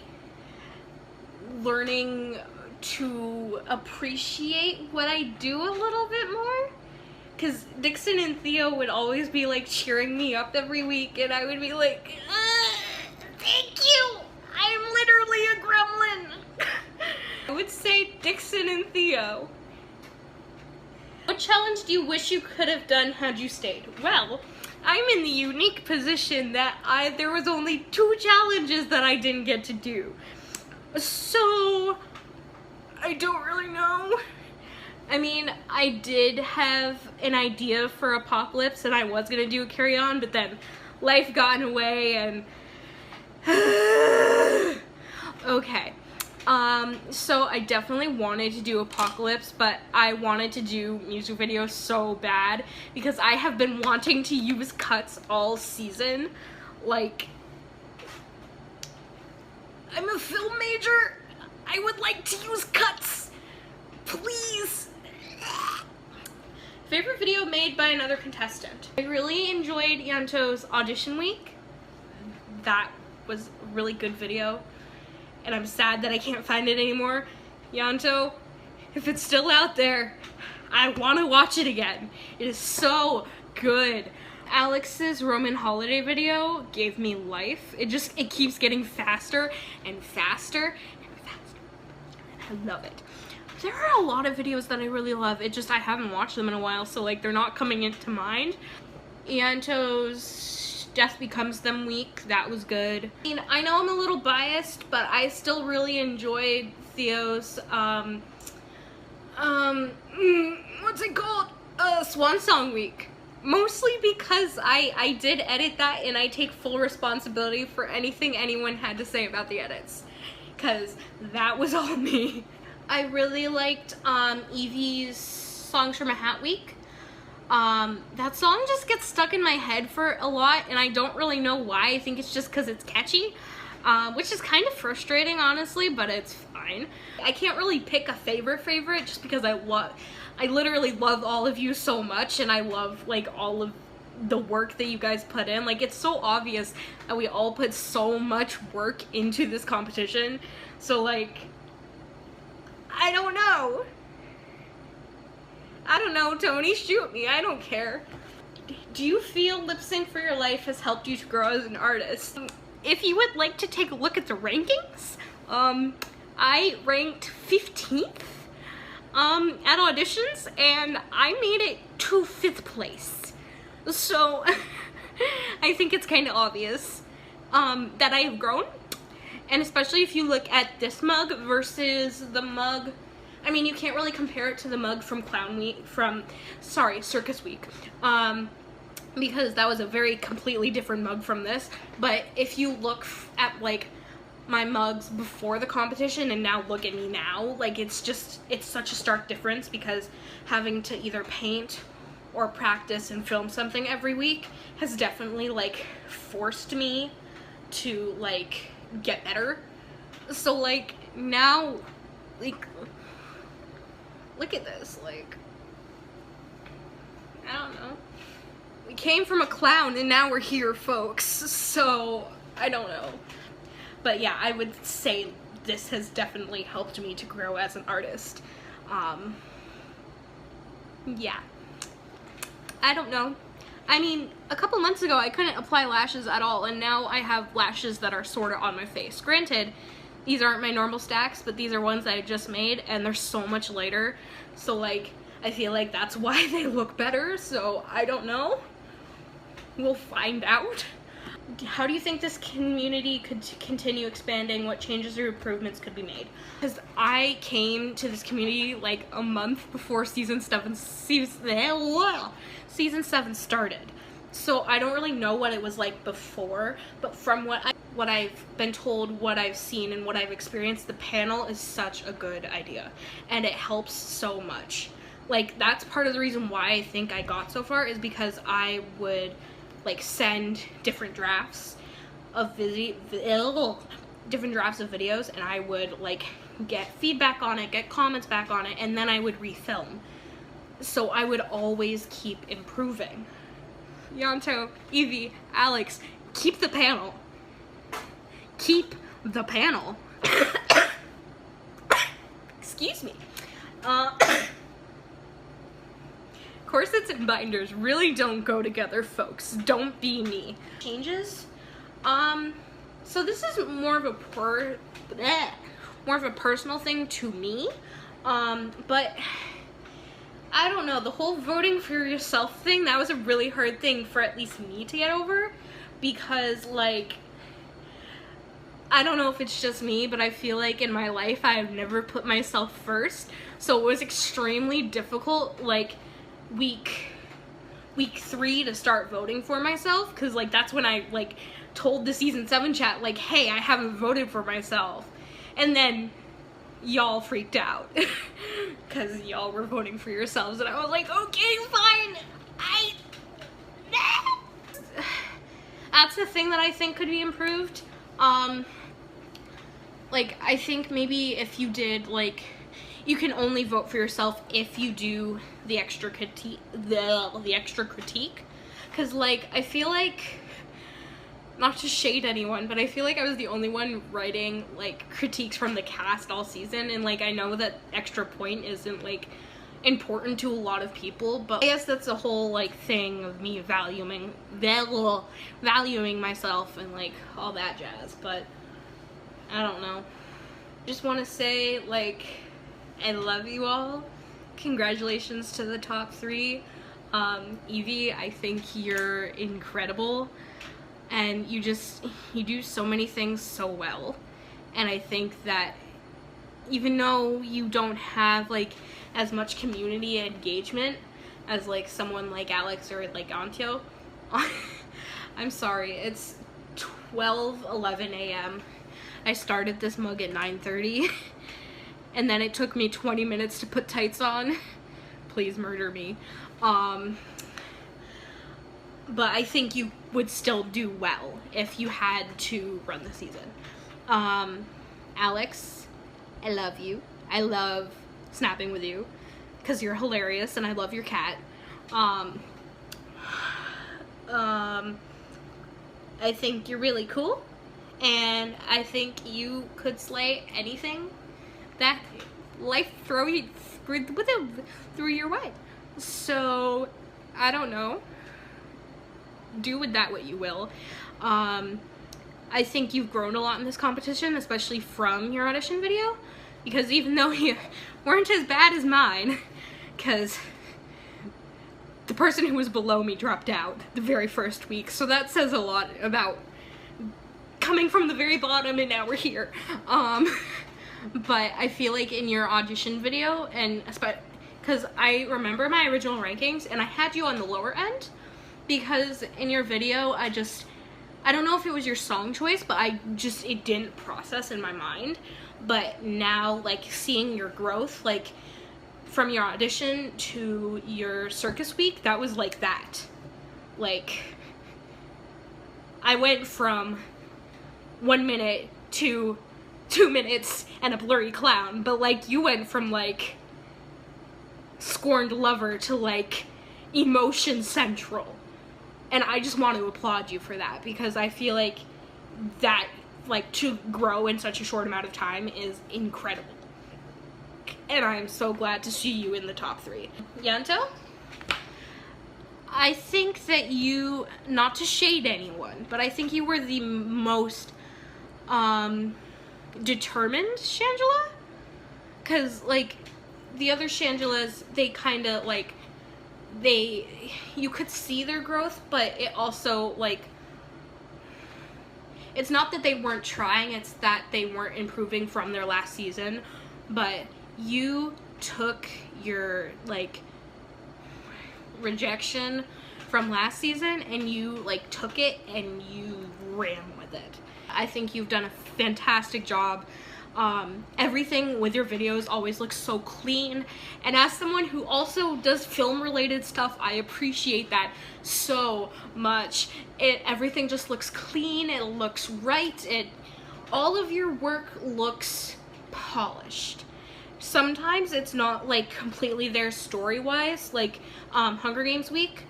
learning to appreciate what I do a little bit more. Because Dixon and Theo would always be, like, cheering me up every week, and I would be like, thank you! I'm literally a gremlin! I would say Dixon and Theo. What challenge do you wish you could have done had you stayed? Well, I'm in the unique position that there was only 2 challenges that I didn't get to do. So, I don't really know. I mean, I did have an idea for Apocalypse, and I was gonna do a Carry On, but then life got in the way, and okay. So I definitely wanted to do Apocalypse, but I wanted to do music videos so bad because I have been wanting to use cuts all season. Like, I'm a film major. I would like to use cuts. Please. Favorite video made by another contestant. I really enjoyed Yanto's audition week. That was a really good video. And I'm sad that I can't find it anymore. Yanto, if it's still out there, I want to watch it again. It is so good. Alex's Roman holiday video gave me life. It keeps getting faster and faster and faster. And I love it. There are a lot of videos that I really love. I haven't watched them in a while, so like they're not coming into mind. Yanto's Death Becomes Them week, that was good. I mean, I know I'm a little biased, but I still really enjoyed Theo's, what's it called? Swan Song week. Mostly because I did edit that and I take full responsibility for anything anyone had to say about the edits. Cause that was all me. I really liked, Evie's Songs from a Hat week. That song just gets stuck in my head for a lot and I don't really know why. I think it's just because it's catchy, which is kind of frustrating honestly, but it's fine. I can't really pick a favorite just because I literally love all of you so much and I love like all of the work that you guys put in. Like, it's so obvious that we all put so much work into this competition. So like, I don't know. I don't know, Tony, shoot me, I don't care. Do you feel Lip Sync for Your Life has helped you to grow as an artist? If you would like to take a look at the rankings, I ranked 15th at auditions, and I made it to 5th place. So, I think it's kind of obvious that I have grown, and especially if you look at this mug versus the mug. I mean, you can't really compare it to the mug from Circus Week, because that was a very completely different mug from this. But if you look at like my mugs before the competition and now look at me now, like it's such a stark difference because having to either paint or practice and film something every week has definitely like forced me to like get better. So like now, like, look at this, like, I don't know. We came from a clown and now we're here, folks. So, I don't know. But yeah, I would say this has definitely helped me to grow as an artist. Yeah. I don't know. I mean, a couple months ago I couldn't apply lashes at all, and now I have lashes that are sort of on my face. Granted, these aren't my normal stacks, but these are ones that I just made, and they're so much lighter. So, like, I feel like that's why they look better, so I don't know. We'll find out. How do you think this community could continue expanding? What changes or improvements could be made? Because I came to this community like a month before season 7 started. So I don't really know what it was like before, but from what I've been told, what I've seen, and what I've experienced, the panel is such a good idea, and it helps so much. Like, that's part of the reason why I think I got so far, is because I would like send different drafts of videos, and I would like get feedback on it, get comments back on it, and then I would refilm. So I would always keep improving. Yanto, Evie, Alex, keep the panel. Keep the panel. Excuse me. Corsets and binders really don't go together, folks. Don't be me. Changes? So this is more of a personal thing to me. But I don't know, the whole voting for yourself thing, that was a really hard thing for at least me to get over, because like, I don't know if it's just me, but I feel like in my life I have never put myself first. So it was extremely difficult, like week 3 to start voting for myself, because like that's when I like told the season 7 chat like, hey, I haven't voted for myself. And then y'all freaked out because y'all were voting for yourselves, and I was like, okay, fine. That's the thing that I think could be improved. Like, I think maybe if you did, like, you can only vote for yourself if you do the extra critique, the extra critique. Because, like, I feel like, not to shade anyone, but I feel like I was the only one writing, like, critiques from the cast all season, and, like, I know that extra point isn't, like, important to a lot of people, but I guess that's a whole, like, thing of me valuing myself and, like, all that jazz, but I don't know. Just want to say, like, I love you all. Congratulations to the top 3. Evie, I think you're incredible, and you do so many things so well, and I think that even though you don't have, like, as much community engagement as, like, someone like Alex or, like, Antio, I'm sorry, it's 12:11 a.m. I started this mug at 9:30, and then it took me 20 minutes to put tights on. Please murder me. But I think you would still do well if you had to run the season. Alex, I love you. I love snapping with you because you're hilarious, and I love your cat. I think you're really cool, and I think you could slay anything that life throw through your way. So I don't know, do with that what you will. I think you've grown a lot in this competition, especially from your audition video, because even though you weren't as bad as mine, because the person who was below me dropped out the very first week, so that says a lot about coming from the very bottom and now we're here. But I feel like in your audition video, and because I remember my original rankings and I had you on the lower end, because in your video I don't know if it was your song choice, but it didn't process in my mind. But now, like, seeing your growth, like, from your audition to your circus week, that was like that. Like, I went from 1 minute to 2 minutes and a blurry clown, but, like, you went from, like, scorned lover to, like, emotion central. And I just want to applaud you for that, because I feel like that, like, to grow in such a short amount of time is incredible. And I am so glad to see you in the top 3. Yanto? I think that you, not to shade anyone, but I think you were the most determined Shangela. Because, like, the other Shangelas, they kind of, like, you could see their growth, but it also, like, it's not that they weren't trying, it's that they weren't improving from their last season. But you took your, like, rejection from last season and you, like, took it and you ran with it. I think you've done a fantastic job. Everything with your videos always looks so clean, and as someone who also does film related stuff, I appreciate that so much. Everything just looks clean, it looks right, all of your work looks polished. Sometimes it's not, like, completely there story-wise, like Hunger Games week,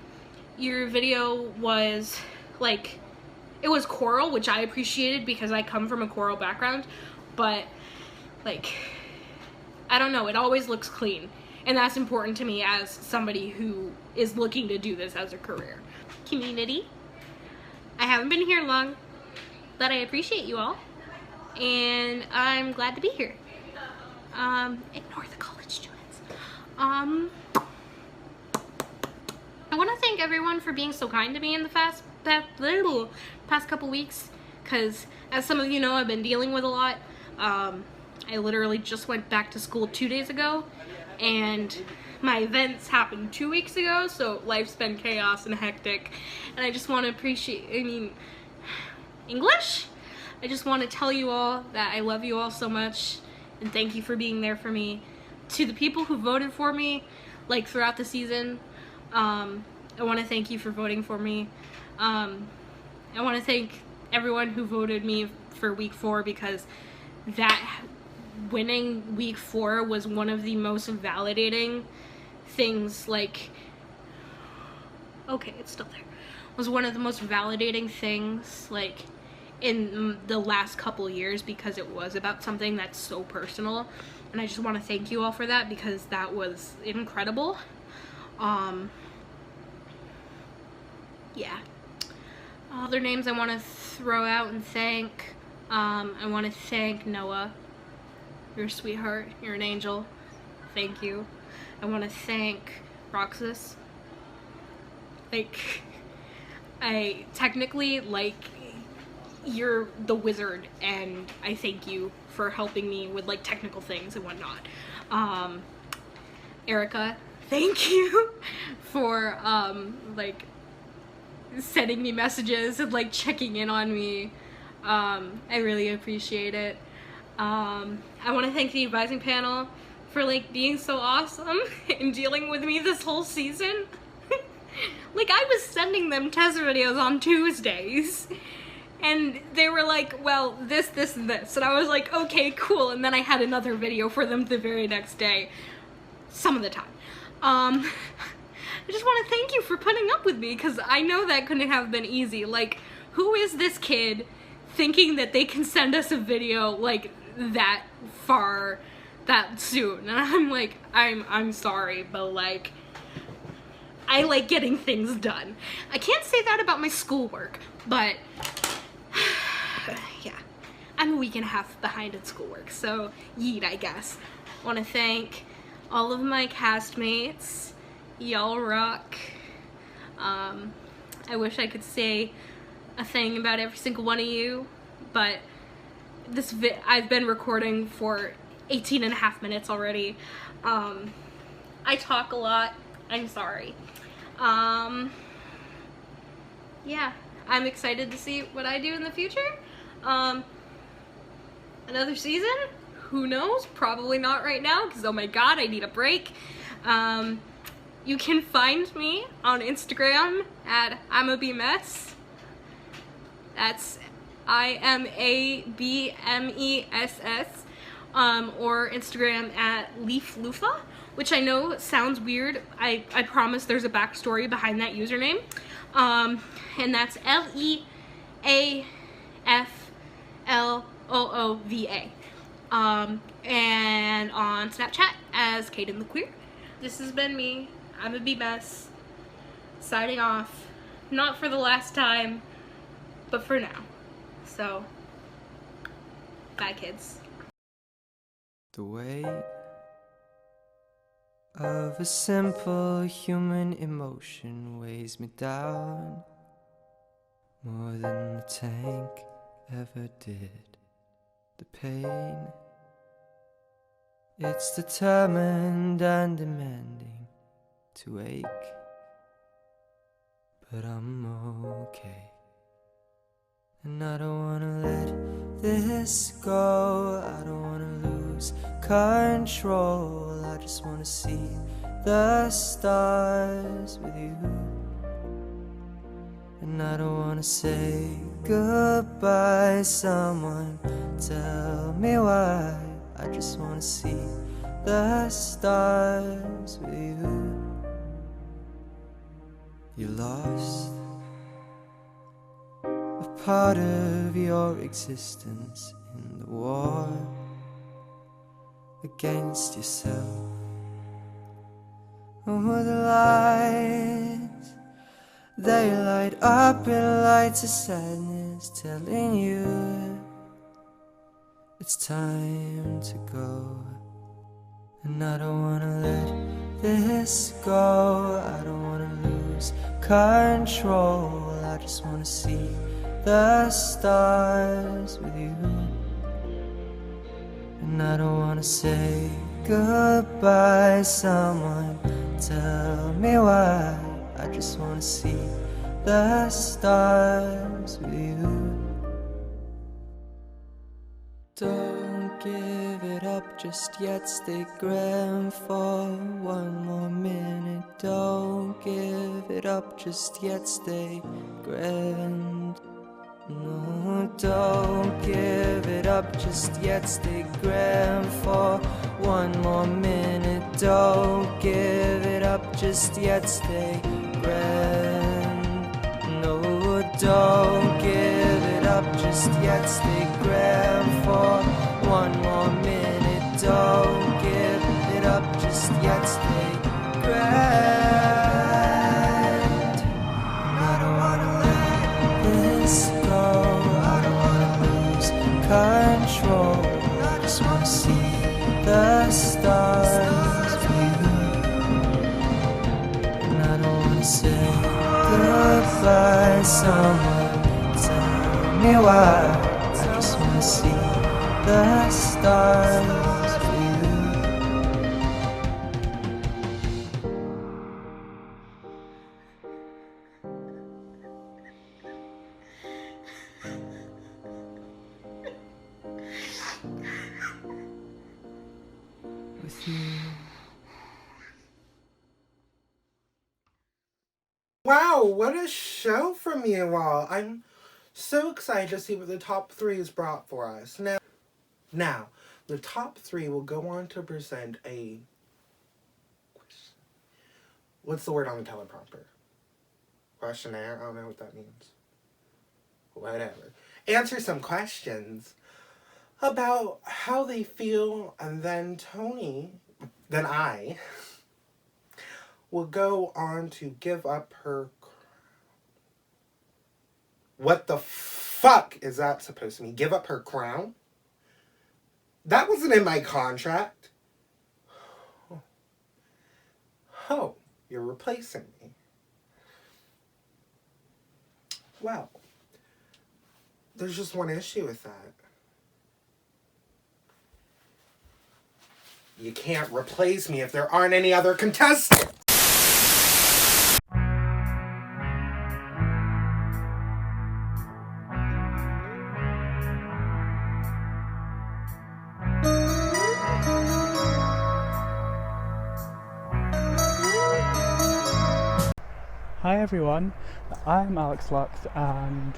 your video was, like, it was choral, which I appreciated because I come from a choral background, but, like, I don't know, it always looks clean, and that's important to me as somebody who is looking to do this as a career. Community, I haven't been here long, but I appreciate you all, and I'm glad to be here. Ignore the college students. I want to thank everyone for being so kind to me in the past couple weeks, because as some of you know, I've been dealing with a lot. I literally just went back to school 2 days ago, and my events happened 2 weeks ago, so life's been chaos and hectic, and I just want to English? I just want to tell you all that I love you all so much, and thank you for being there for me. To the people who voted for me, like, throughout the season, I want to thank you for voting for me. I want to thank everyone who voted me for week 4, because that winning week 4 was one of the most validating things, like, okay, it's still there, was one of the most validating things, like, in the last couple years, because it was about something that's so personal, and I just want to thank you all for that, because that was incredible. Yeah. Other names I want to throw out and thank, I want to thank Noah. You're a sweetheart, you're an angel, thank you. I want to thank Roxas. Like, I technically, like, you're the wizard, and I thank you for helping me with, like, technical things and whatnot. Erica, thank you for, like, sending me messages and, like, checking in on me. I really appreciate it. I want to thank the advising panel for, like, being so awesome and dealing with me this whole season. Like, I was sending them test videos on Tuesdays, and they were like, well, this, and this, and I was like, okay, cool, and then I had another video for them the very next day, some of the time. I just want to thank you for putting up with me, because I know that couldn't have been easy. Like, who is this kid thinking that they can send us a video, like, that far, that soon? And I'm like, I'm sorry, but, like, I like getting things done. I can't say that about my schoolwork, but yeah, I'm a week and a half behind in schoolwork, so yeet, I guess. Want to thank all of my castmates. Y'all rock. I wish I could say a thing about every single one of you, but I've been recording for 18 and a half minutes already. I talk a lot. I'm sorry. Yeah, I'm excited to see what I do in the future. Another season? Who knows? Probably not right now, because oh my god, I need a break. You can find me on Instagram at I'mABMess. That's IMABMESS. Or Instagram at LeafLufa, which I know sounds weird. I promise there's a backstory behind that username. And that's LEAFLOOVA. And on Snapchat as Kaden the Queer. This has been me. I'mABMess. Signing off. Not for the last time, but for now. So, bye kids. The weight of a simple human emotion weighs me down more than the tank ever did. The pain, it's determined and demanding to ache, but I'm okay. And I don't wanna let this go, I don't wanna lose control, I just wanna see the stars with you. And I don't wanna say goodbye, someone tell me why, I just wanna see the stars with you. You lost a part of your existence in the war against yourself. Oh, the lights, they light up in lights of sadness, telling you it's time to go. And I don't wanna let this go, I don't wanna lose control, I just wanna see the stars with you. And I don't wanna say goodbye, someone tell me why, I just wanna see the stars with you. Don't give it up just yet. Stay grand for one more minute. Don't give it up just yet. Stay grand. No, don't give it up just yet. Stay grand for one more minute. Don't give it up just yet. Stay grand. No, don't give it up just yet. Stay grand for one more minute. Don't give it up just yet. Stay grand. I don't wanna let this go. I don't wanna lose control. I just wanna see the stars with you. And I don't wanna say goodbye. Someone tell me why. I just wanna see the stars with you. With you. Wow, what a show from you all. I'm so excited to see what the top 3 has brought for us. Now, the top 3 will go on to present a... What's the word on the teleprompter? Questionnaire? I don't know what that means. Whatever. Answer some questions about how they feel, and then I will go on to give up her crown. What the fuck is that supposed to mean? Give up her crown? That wasn't in my contract. Oh, you're replacing me. Well, there's just one issue with that. You can't replace me if there aren't any other contestants. Hi everyone, I'm Alex Lux and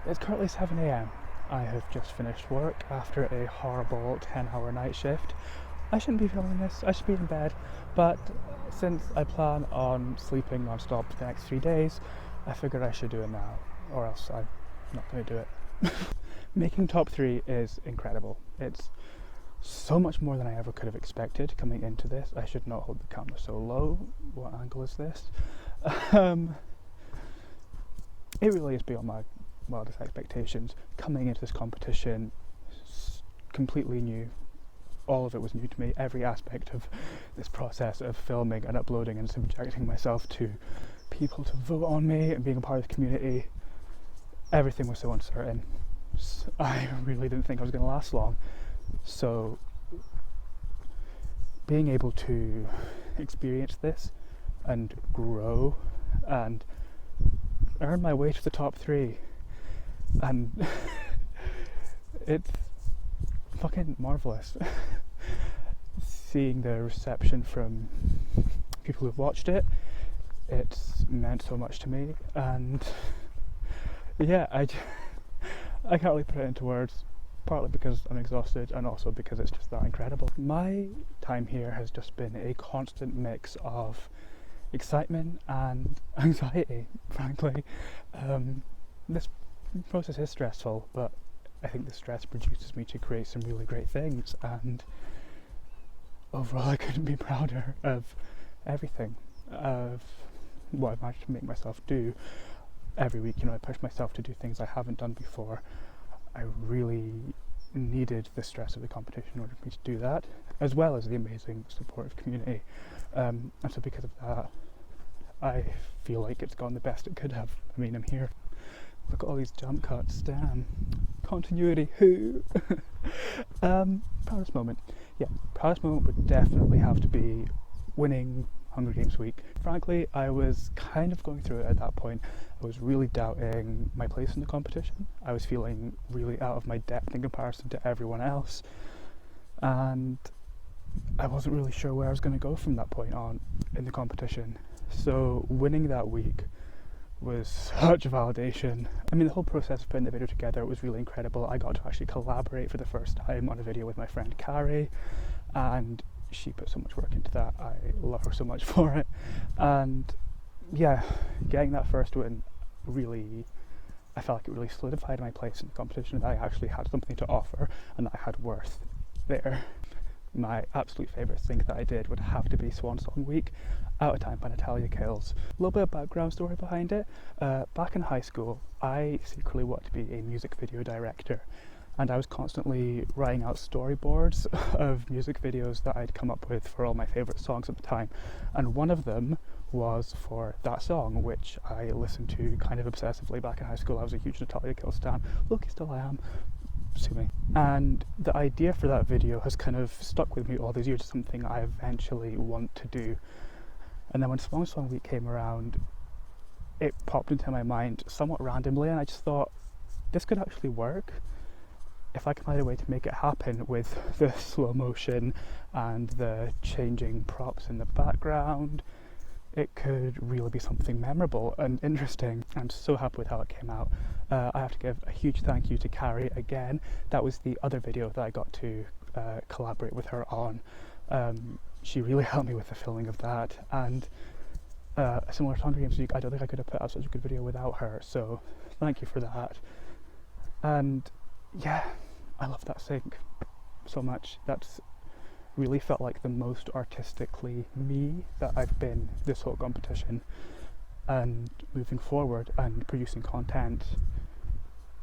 it's currently 7 AM. I have just finished work after a horrible 10-hour night shift. I shouldn't be filming this, I should be in bed, but since I plan on sleeping non-stop for the next 3 days, I figured I should do it now, or else I'm not going to do it. Making top 3 is incredible. It's so much more than I ever could have expected coming into this. I should not hold the camera so low. What angle is this? It really is beyond my wildest expectations. Coming into this competition, completely new. All of it was new to me. Every aspect of this process of filming and uploading and subjecting myself to people to vote on me and being a part of the community, everything was so uncertain. I really didn't think I was going to last long. So being able to experience this and grow and earn my way to the top 3, and it's fucking marvellous. Seeing the reception from people who've watched it, it's meant so much to me, and yeah, I can't really put it into words. Partly because I'm exhausted and also because it's just that incredible. My time here has just been a constant mix of excitement and anxiety, frankly. This process is stressful, but I think the stress produces me to create some really great things, and overall I couldn't be prouder of everything, of what I've managed to make myself do. Every week, I push myself to do things I haven't done before. I really needed the stress of the competition in order for me to do that, as well as the amazing supportive community. And so because of that, I feel like it's gone the best it could have. I mean, I'm here. Look at all these jump cuts, damn. Continuity, who? Proudest moment. Yeah, proudest moment would definitely have to be winning Hunger Games week. Frankly, I was kind of going through it at that point. I was really doubting my place in the competition. I was feeling really out of my depth in comparison to everyone else, and I wasn't really sure where I was going to go from that point on in the competition. So winning that week was such a validation. I mean, the whole process of putting the video together was really incredible. I got to actually collaborate for the first time on a video with my friend Carrie, and she put so much work into that. I love her so much for it. And yeah, getting that first win really, I felt like it really solidified my place in the competition, that I actually had something to offer and that I had worth there. My absolute favourite thing that I did would have to be Swan Song Week, Out of Time by Natalia Kills. A little bit of background story behind it. Back in high school, I secretly wanted to be a music video director, and I was constantly writing out storyboards of music videos that I'd come up with for all my favourite songs at the time, and one of them was for that song, which I listened to kind of obsessively back in high school. I was a huge Natalia Kills stan. Look, still I am. Sue me. And the idea for that video has kind of stuck with me all these years, something I eventually want to do. And then when Swan Song Week came around, it popped into my mind somewhat randomly, and I just thought, this could actually work if I can find a way to make it happen with the slow motion and the changing props in the background. It could really be something memorable and interesting. I'm so happy with how it came out. I have to give a huge thank you to Carrie again. That was the other video that I got to collaborate with her on. She really helped me with the filming of that, and similar to Hunger Games Week, I don't think I could have put out such a good video without her, so thank you for that. And yeah, I love that sync so much. That's really felt like the most artistically me that I've been this whole competition, and moving forward and producing content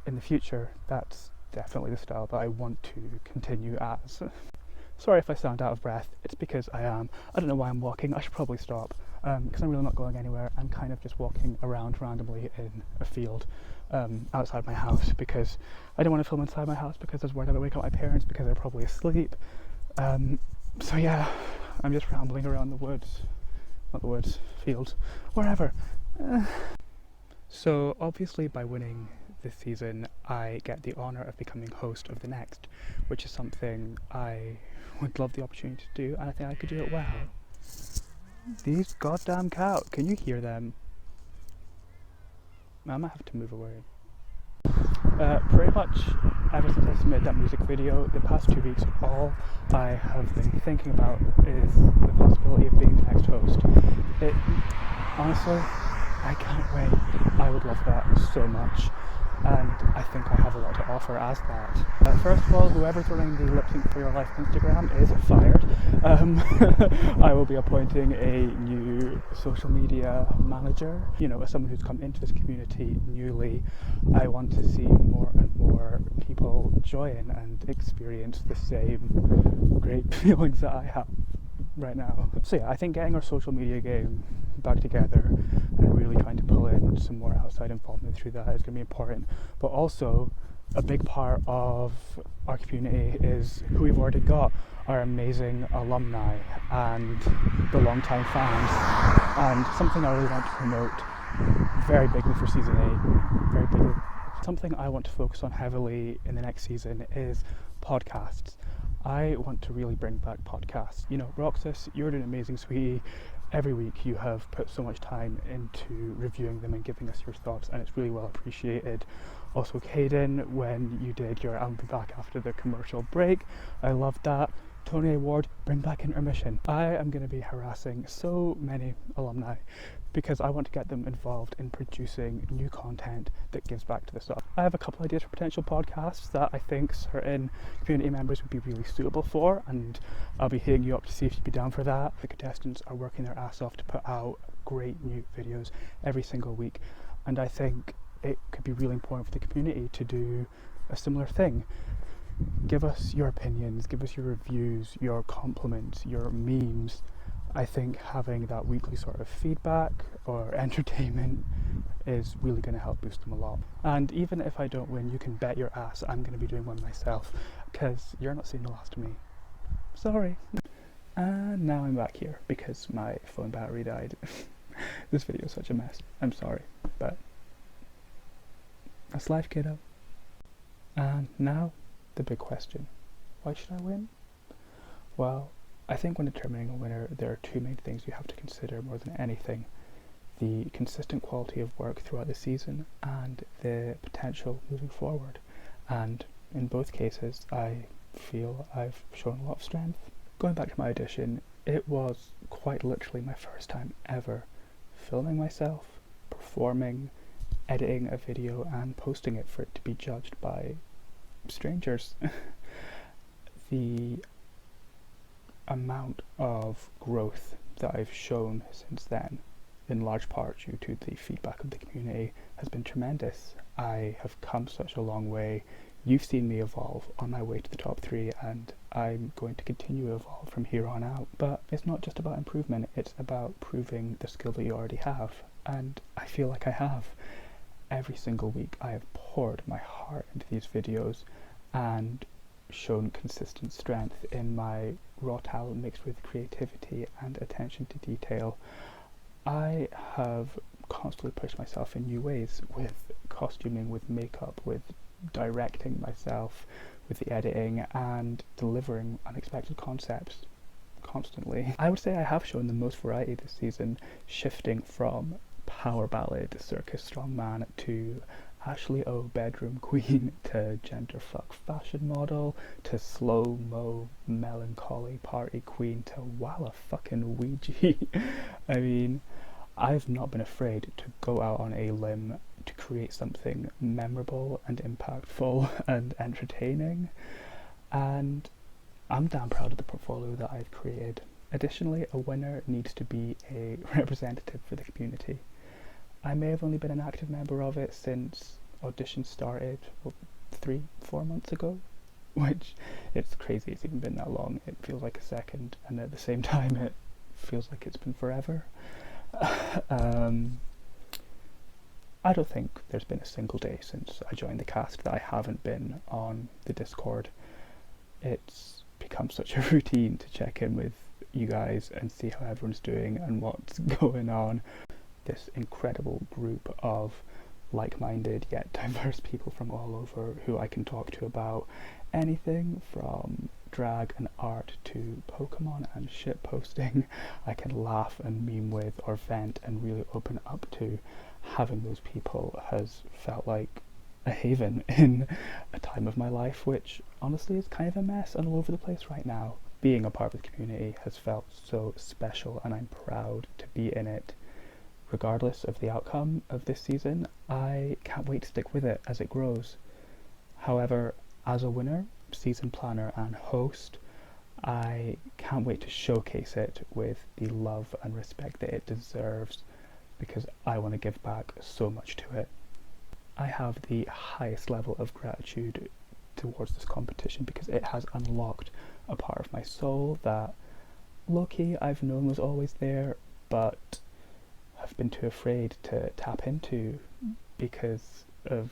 in the future, that's definitely the style that I want to continue as. Sorry if I sound out of breath, it's because I am. I don't know why I'm walking, I should probably stop, because I'm really not going anywhere. I'm kind of just walking around randomly in a field outside my house, because I don't want to film inside my house because I was worried I would wake up my parents because they're probably asleep. So yeah, I'm just rambling around the woods, not the woods, fields, wherever. So obviously by winning this season, I get the honour of becoming host of the next, which is something I would love the opportunity to do, and I think I could do it well. These goddamn cows, can you hear them? I might have to move away. Pretty much ever since I submitted that music video, the past 2 weeks, all I have been thinking about is the possibility of being the next host. Honestly, I can't wait. I would love that so much, and I think I have a lot to offer as that. First of all, whoever's running the Lip Sync for Your Life Instagram is fired. I will be appointing a new social media manager. You know, as someone who's come into this community newly, I want to see more and more people join and experience the same great feelings that I have right now. So yeah, I think getting our social media game back together and really trying to pull in some more outside involvement through that is going to be important. But also, a big part of our community is who we've already got, our amazing alumni and the long-time fans. And something I really want to promote very bigly for season 8, very bigly. Something I want to focus on heavily in the next season is podcasts. I want to really bring back podcasts. You know, Roxas, you're doing amazing, sweetie. Every week you have put so much time into reviewing them and giving us your thoughts, and it's really well appreciated. Also, Caden, when you did your I'll be back after the commercial break, I loved that. Tony Award, bring back intermission. I am going to be harassing so many alumni because I want to get them involved in producing new content that gives back to the staff. I have a couple ideas for potential podcasts that I think certain community members would be really suitable for, and I'll be hitting you up to see if you'd be down for that. The contestants are working their ass off to put out great new videos every single week, and I think it could be really important for the community to do a similar thing. Give us your opinions, give us your reviews, your compliments, your memes. I think having that weekly sort of feedback or entertainment is really going to help boost them a lot. And even if I don't win, you can bet your ass I'm going to be doing one myself, because you're not seeing the last of me. Sorry. And now I'm back here because my phone battery died. This video is such a mess. I'm sorry, but that's life, kiddo. And now, the big question. Why should I win? Well, I think when determining a winner, there are two main things you have to consider more than anything. The consistent quality of work throughout the season and the potential moving forward. And in both cases, I feel I've shown a lot of strength. Going back to my audition, it was quite literally my first time ever filming myself, performing, editing a video and posting it for it to be judged by strangers. The amount of growth that I've shown since then, in large part due to the feedback of the community, has been tremendous. I have come such a long way. You've seen me evolve on my way to the top 3, and I'm going to continue to evolve from here on out. But it's not just about improvement, it's about proving the skill that you already have, and I feel like I have. Every single week I have poured my heart into these videos and shown consistent strength in my raw talent mixed with creativity and attention to detail. I have constantly pushed myself in new ways, with costuming, with makeup, with directing myself, with the editing, and delivering unexpected concepts constantly. I would say I have shown the most variety this season, shifting from power ballad circus strongman to Ashley O bedroom queen to genderfuck fashion model to slow-mo melancholy party queen to walla fucking Ouija. I mean, I've not been afraid to go out on a limb to create something memorable and impactful and entertaining, and I'm damn proud of the portfolio that I've created. Additionally, a winner needs to be a representative for the community. I may have only been an active member of it since auditions started 3-4 months ago, which, it's crazy it's even been that long. It feels like a second, and at the same time it feels like it's been forever. I don't think there's been a single day since I joined the cast that I haven't been on the Discord. It's become such a routine to check in with you guys and see how everyone's doing and what's going on. This incredible group of like-minded yet diverse people from all over who I can talk to about anything from drag and art to Pokemon and shit posting. I can laugh and meme with or vent and really open up to. Having those people has felt like a haven in a time of my life which honestly is kind of a mess and all over the place right now. Being a part of the community has felt so special and I'm proud to be in it. Regardless of the outcome of this season, I can't wait to stick with it as it grows. However, as a winner, season planner and host, I can't wait to showcase it with the love and respect that it deserves, because I want to give back so much to it. I have the highest level of gratitude towards this competition because it has unlocked a part of my soul that low-key I've known was always there, but have been too afraid to tap into because of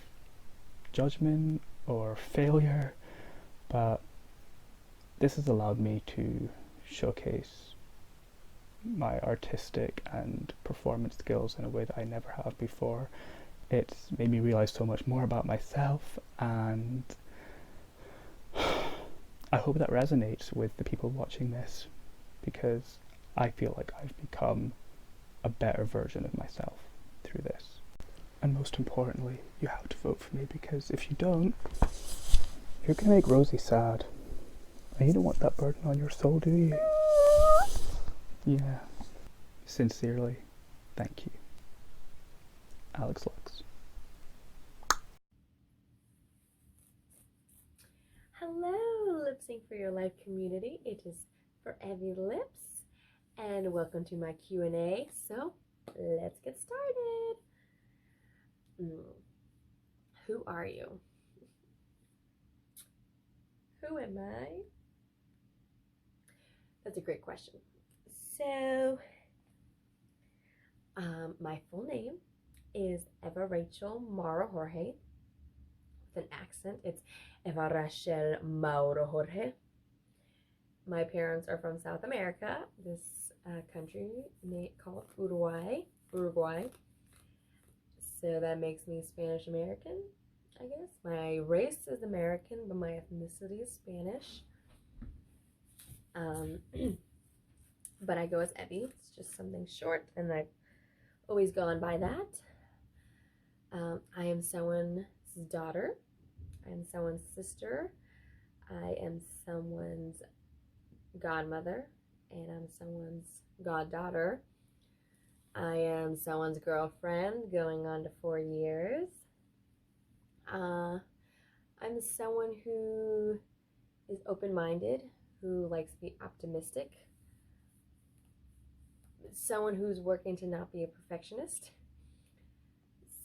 judgment or failure. But this has allowed me to showcase my artistic and performance skills in a way that I never have before. It's made me realize so much more about myself, and I hope that resonates with the people watching this, because I feel like I've become a better version of myself through this. And most importantly, you have to vote for me, because if you don't, you're gonna make Rosie sad. And you don't want that burden on your soul, do you? Yeah. Sincerely, thank you. Alex Lux. Hello, Lip Sync for Your Life community. It is Forever Lips, and welcome to my Q&A. So, let's get started. Who are you? Who am I? That's a great question. So, my full name is Eva Rachel Mauro Jorge. With an accent, it's Eva Rachel Mauro Jorge. my parents are from South America, this country called Uruguay. So that makes me Spanish American, I guess. My race is American, but my ethnicity is Spanish. But I go as Evie. It's just something short, and I've always gone by that. I am someone's daughter. I am someone's sister. I am someone's godmother, and I'm someone's goddaughter. I am someone's girlfriend going on to 4 years. I'm someone who is open-minded, who likes to be optimistic, someone who's working to not be a perfectionist,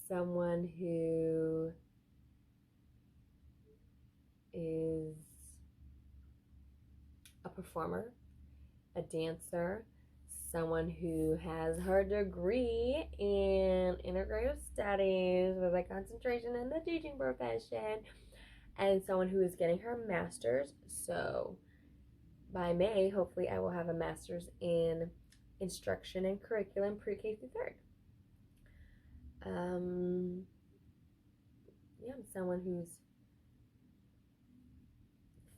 someone who is a performer, a dancer, someone who has her degree in integrative studies with a concentration in the teaching profession, and someone who is getting her master's. So by May, hopefully I will have a master's in instruction and curriculum pre-K through 3rd. Yeah, I'm someone who's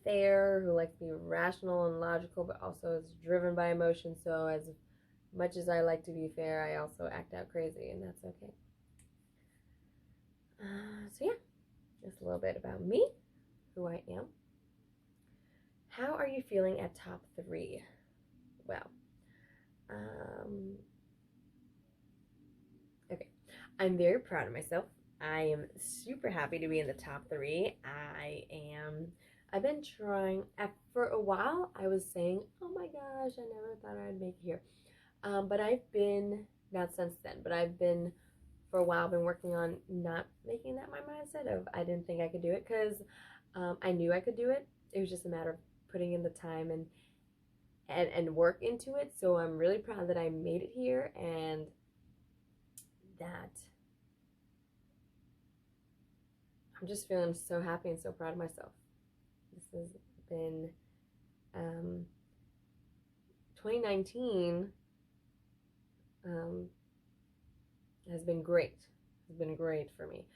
fair, who likes to be rational and logical, but also is driven by emotion. So as much as I like to be fair, I also act out crazy, and that's okay. So yeah, just a little bit about me, who I am. How are you feeling at top 3? Well, okay, I'm very proud of myself. I am super happy to be in the top 3. I've been trying, for a while I was saying, oh my gosh, I never thought I'd make it here. But I've been, not since then, but I've been, for a while, been working on not making that my mindset of I didn't think I could do it, because I knew I could do it. It was just a matter of putting in the time and work into it. So I'm really proud that I made it here, and that I'm just feeling so happy and so proud of myself. This has been 2019 has been great. It's been great for me.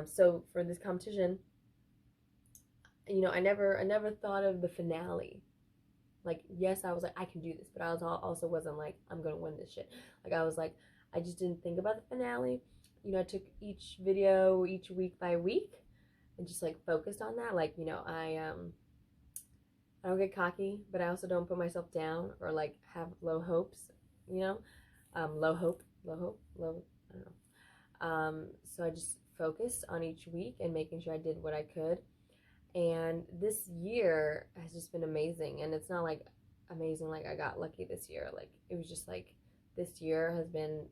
So for this competition, you know, I never thought of the finale. Like, yes, I was like, I can do this, but I also wasn't like, I'm gonna win this shit. Like, I was like, I just didn't think about the finale. You know, I took each video each week by week and just like focused on that. Like, you know, I don't get cocky, but I also don't put myself down or like have low hopes, you know. Low hope, I don't know. So I just focused on each week and making sure I did what I could. And this year has just been amazing. And it's not like amazing like I got lucky this year. Like, it was just like this year has been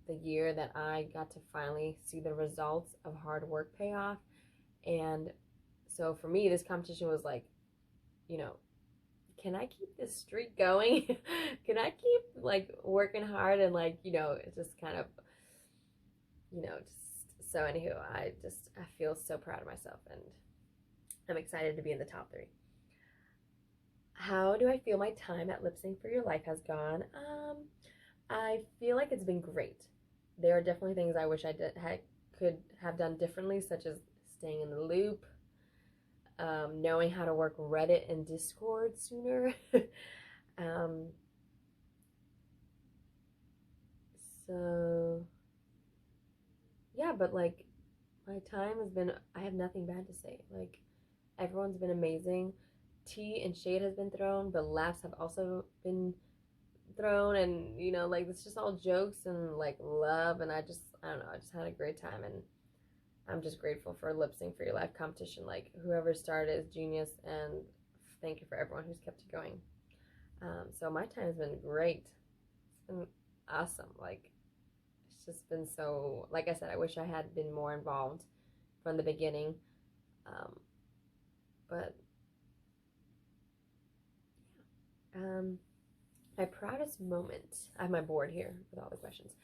the year that I got to finally see the results of hard work pay off. And so for me, this competition was like, you know, can I keep this streak going? Can I keep like working hard and like, you know, it's just kind of, you know, just so anywho, I feel so proud of myself, and I'm excited to be in the top 3. How do I feel my time at Lip Sync for Your Life has gone? I feel like it's been great. There are definitely things I wish I could have done differently, such as staying in the loop, knowing how to work Reddit and Discord sooner. So yeah, but like my time has been, I have nothing bad to say. Like, everyone's been amazing. Tea and shade has been thrown, but laughs have also been thrown, and you know, like, it's just all jokes and like love, and I don't know, I just had a great time, and I'm just grateful for Lip Sync for Your Life competition. Like, whoever started is genius, and thank you for everyone who's kept it going. So my time has been great. It's been awesome. Like, it's just been so, like I said, I wish I had been more involved from the beginning. But yeah. My proudest moment, I have my board here with all the questions.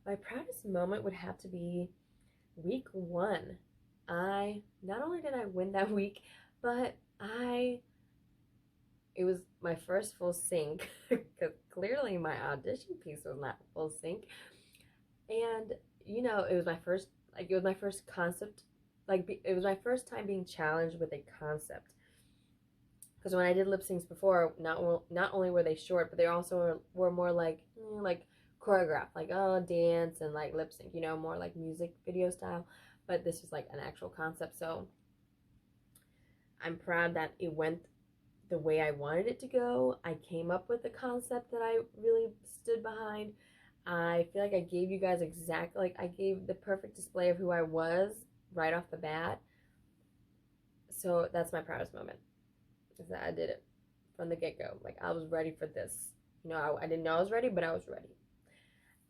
My proudest moment would have to be week 1. Not only did I win that week, but I it was my first full sync because clearly my audition piece was not full sync. And it was my first concept, it was my first time being challenged with a concept. Because when I did lip syncs before, not only were they short, but they also were more like choreographed, like dance and like lip sync, more like music video style. But this was like an actual concept, so I'm proud that it went the way I wanted it to go. I came up with a concept that I really stood behind. I feel like I gave you guys I gave the perfect display of who I was right off the bat. So that's my proudest moment, is that I did it from the get-go. Like, I was ready for this. I didn't know I was ready, but I was ready.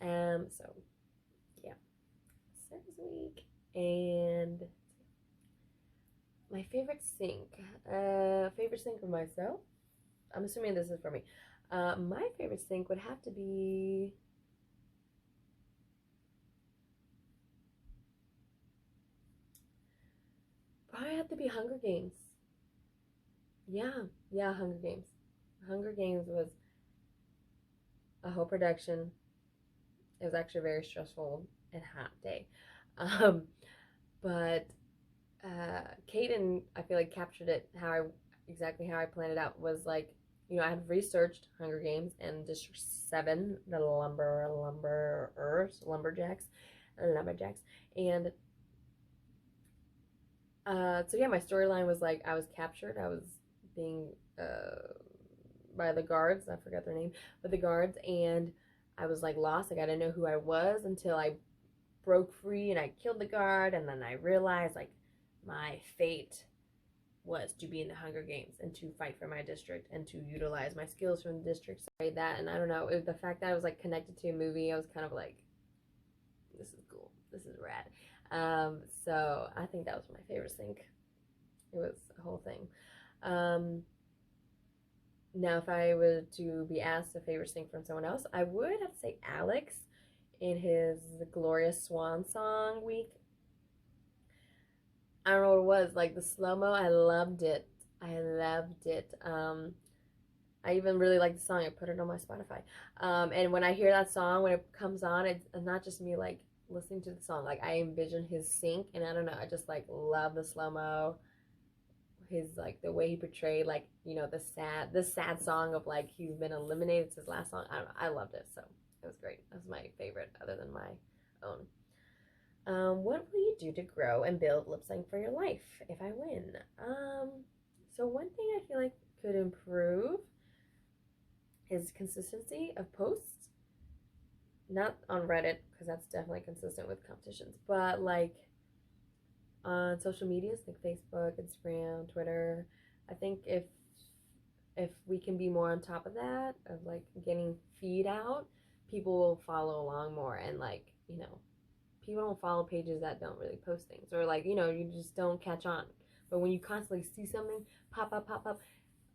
So yeah, Service Week. And my favorite sync for myself, I'm assuming this is for me. My favorite sync would have to be probably have to be Hunger Games. Yeah, Hunger Games. Hunger Games was a whole production. It was actually a very stressful and hot day. But Kaden, I feel like, captured it exactly how I planned it out. Was like, I had researched Hunger Games and District 7, the lumberjacks, and so yeah, my storyline was like, I was captured. I was being by the guards. I forgot their name, but the guards, and I was like lost. Like, I didn't know who I was until I broke free and I killed the guard, and then I realized like my fate was to be in the Hunger Games and to fight for my district and to utilize my skills from the district. So that, and I don't know, the fact that I was like connected to a movie, I was kind of like, this is cool, this is rad. So I think that was my favorite sync. It was a whole thing. Now, if I were to be asked a favorite sync from someone else, I would have to say Alex in his Glorious Swan Song week. I don't know what it was, like the slow-mo, I loved it. I even really liked the song. I put it on my Spotify. And when I hear that song, when it comes on, it's not just me like listening to the song. Like, I envision his sync, and I don't know, I just like love the slow-mo. His like the way he portrayed like, the sad song of like he's been eliminated. It's his last song. I don't know. I loved it, so it was great. That was my favorite other than my own. What will you do to grow and build lip sync for your life if I win? So one thing I feel like could improve is consistency of posts. Not on Reddit, because that's definitely consistent with competitions, but like on social medias like Facebook, Instagram, Twitter. I think if we can be more on top of that, of like getting feed out, people will follow along more, and like, people don't follow pages that don't really post things, or like, you just don't catch on. But when you constantly see something pop up,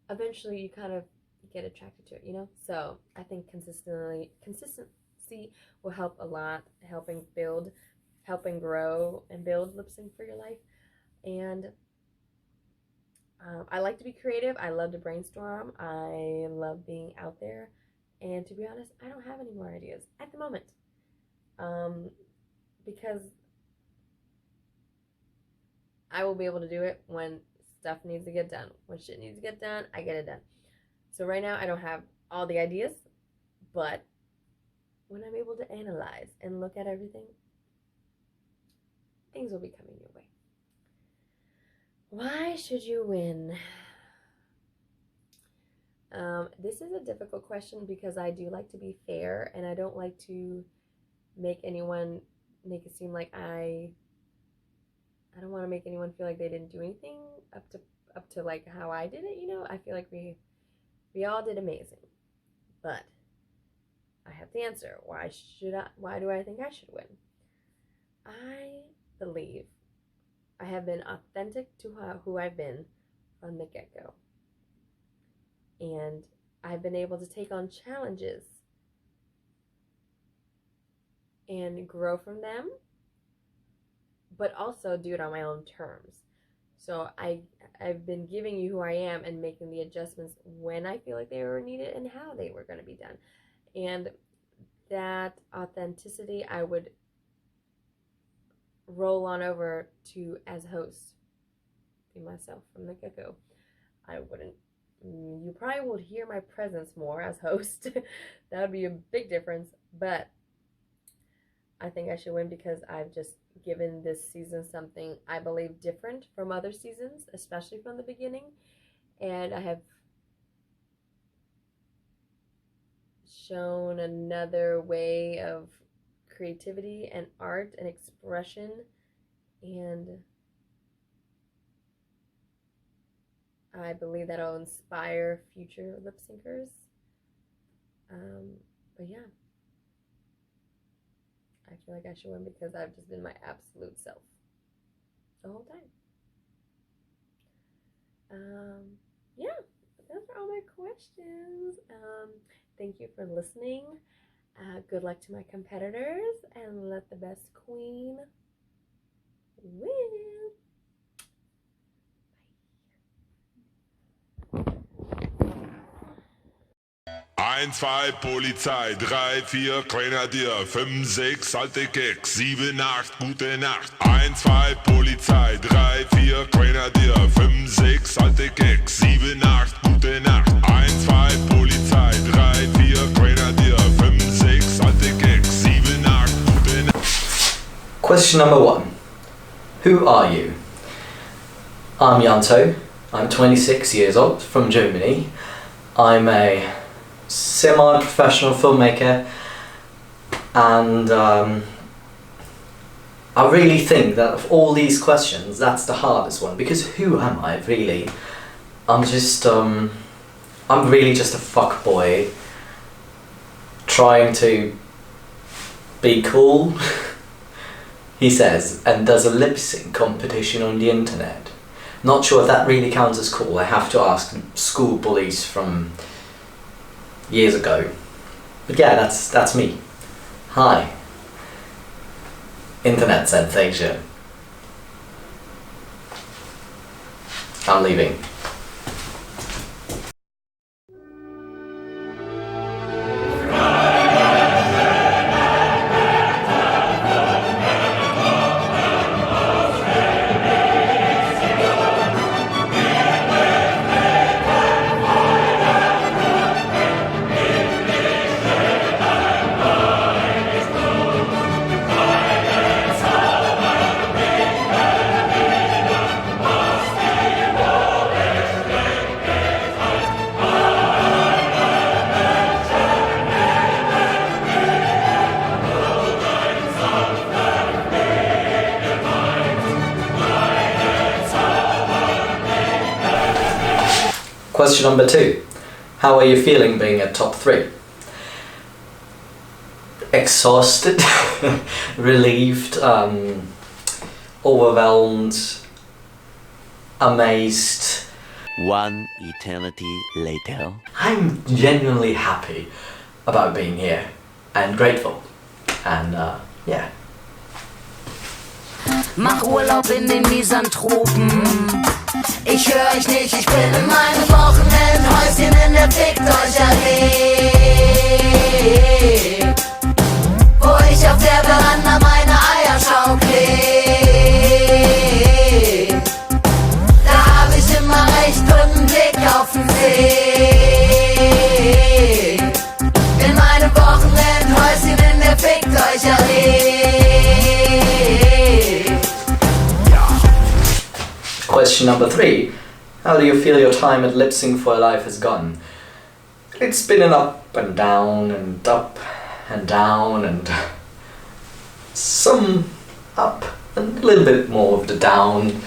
eventually you kind of get attracted to it, So I think consistency will help a lot, helping grow and build lip sync for your life. And I like to be creative. I love to brainstorm. I love being out there. And to be honest, I don't have any more ideas at the moment. Because I will be able to do it when stuff needs to get done. When shit needs to get done, I get it done. So right now, I don't have all the ideas, but when I'm able to analyze and look at everything, things will be coming your way. Why should you win? This is a difficult question because I do like to be fair, and I don't like to make it seem like I don't want to make anyone feel like they didn't do anything up to like how I did it. I feel like we all did amazing, but I have the answer. Why do I think I should win? I believe I have been authentic to who I've been from the get-go. And I've been able to take on challenges and grow from them, but also do it on my own terms. So I've been giving you who I am and making the adjustments when I feel like they were needed and how they were going to be done. And that authenticity I would roll on over to as host. Be myself from the get-go. I wouldn't, you probably would hear my presence more as host. That would be a big difference, but I think I should win because I've just given this season something I believe different from other seasons, especially from the beginning. And I have shown another way of creativity and art and expression, and I believe that'll inspire future lip syncers. But yeah, I feel like I should win because I've just been my absolute self the whole time. Yeah, those are all my questions. Thank you for listening. Good luck to my competitors, and let the best queen win. 1, 2, Polizei, 3, 4, Grenadier, 5, 6, alte Keks, 7, 8, gute Nacht. 1, 2, Polizei, 3, 4, Grenadier, 5, 6, alte Keks, 7, 8, gute Nacht. 1, 2, Polizei, 3, 4, Grenadier, 5, 6, alte Keks, 7, 8, gute Nacht. Question number 1. Who are you? I'm Janto. I'm 26 years old, from Germany. I'm a semi-professional filmmaker, and I really think that of all these questions, that's the hardest one, because who am I really? I'm really just a fuckboy trying to be cool, he says, and does a lip sync competition on the internet. Not sure if that really counts as cool. I have to ask school bullies from years ago. But yeah, that's me. Hi. Internet sensation. I'm leaving. Question number 2. How are you feeling being at top 3? Exhausted, relieved, overwhelmed, amazed. 1 eternity later. I'm genuinely happy about being here and grateful. And yeah. Mach Urlaub in den Misanthropen. Ich höre euch nicht, ich bin in meinem Wochenendhäuschen in der Fickt euch Allee, wo ich auf der Veranda meine Eierschau kleb. Da hab ich immer recht guten Blick auf den See. In meinem Wochenendhäuschen in der Fickt euch Allee. Question number 3. How do you feel your time at LSFYL has gone? It's been an up and down and up and down and some up and a little bit more of the down.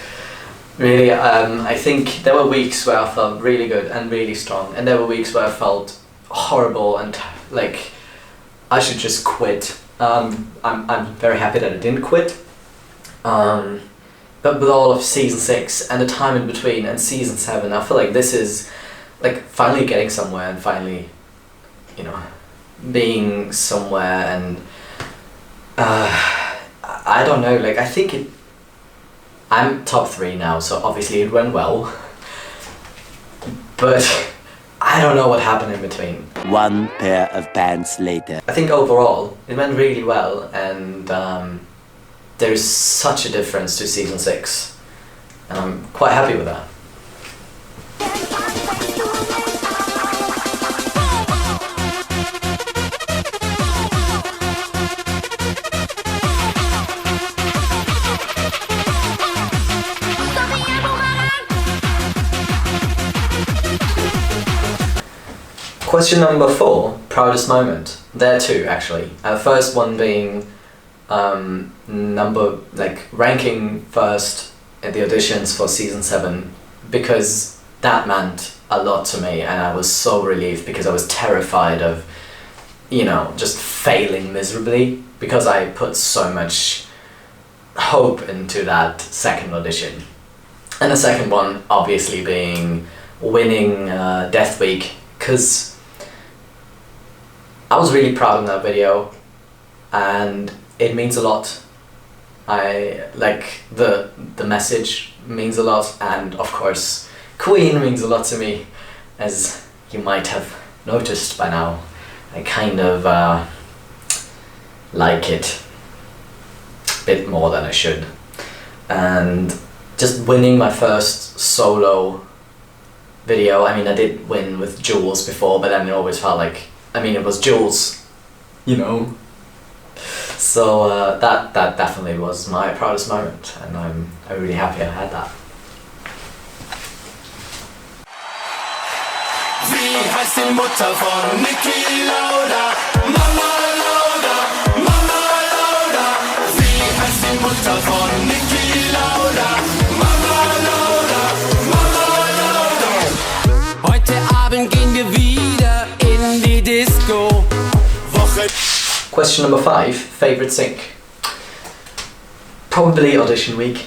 Really, I think there were weeks where I felt really good and really strong, and there were weeks where I felt horrible and like I should just quit. I'm very happy that I didn't quit. But with all of season 6 and the time in between and season 7, I feel like this is like finally getting somewhere and finally, you know, being somewhere. And I don't know, like I think I'm top 3 now, so obviously it went well. But I don't know what happened in between. One pair of pants later. I think overall it went really well, and there's such a difference to season 6, and I'm quite happy with that. Question number 4, proudest moment. There are 2 actually. The first one being ranking first at the auditions for season 7, because that meant a lot to me, and I was so relieved because I was terrified of, just failing miserably, because I put so much hope into that second audition. And the second one obviously being winning Death Week, because I was really proud of that video, and it means a lot. I like the message means a lot, and of course Queen means a lot to me, as you might have noticed by now. I kind of like it a bit more than I should, and just winning my first solo video. I mean, I did win with Jules before, but then it always felt like, it was Jules, So that definitely was my proudest moment, and I'm really happy I had that. Wie heißt die Mutter von Niki Lauda? Mama Lauda, Mama Lauda. Wie heißt die Mutter von Niki Lauda? Mama Lauda, Mama Lauda. Heute Abend gehen wir wieder in die Disco. Question number 5, favourite sync. Probably audition week.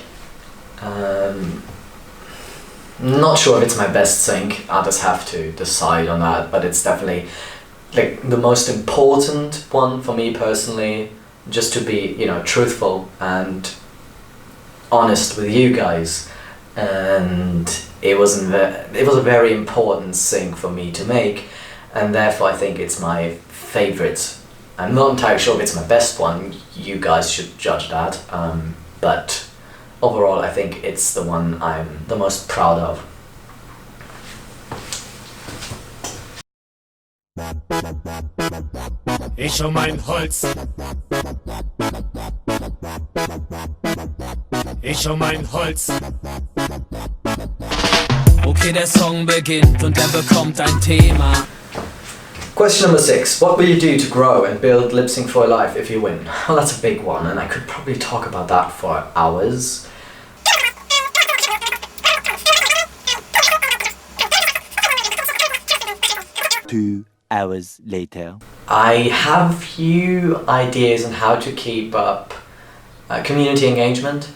Not sure if it's my best sync, I'll just have to decide on that, but it's definitely the most important one for me personally, just to be, truthful and honest with you guys. And it was a very important sync for me to make, and therefore I think it's my favourite. I'm not entirely sure if it's my best one, you guys should judge that, but overall I think it's the one I'm the most proud of. Ich mein Holz. Ich mein Holz. Okay, der Song beginnt und er bekommt ein Thema. Question number 6. What will you do to grow and build Lip Sync for Your Life if you win? Well, that's a big one, and I could probably talk about that for hours. Two hours later. I have few ideas on how to keep up community engagement.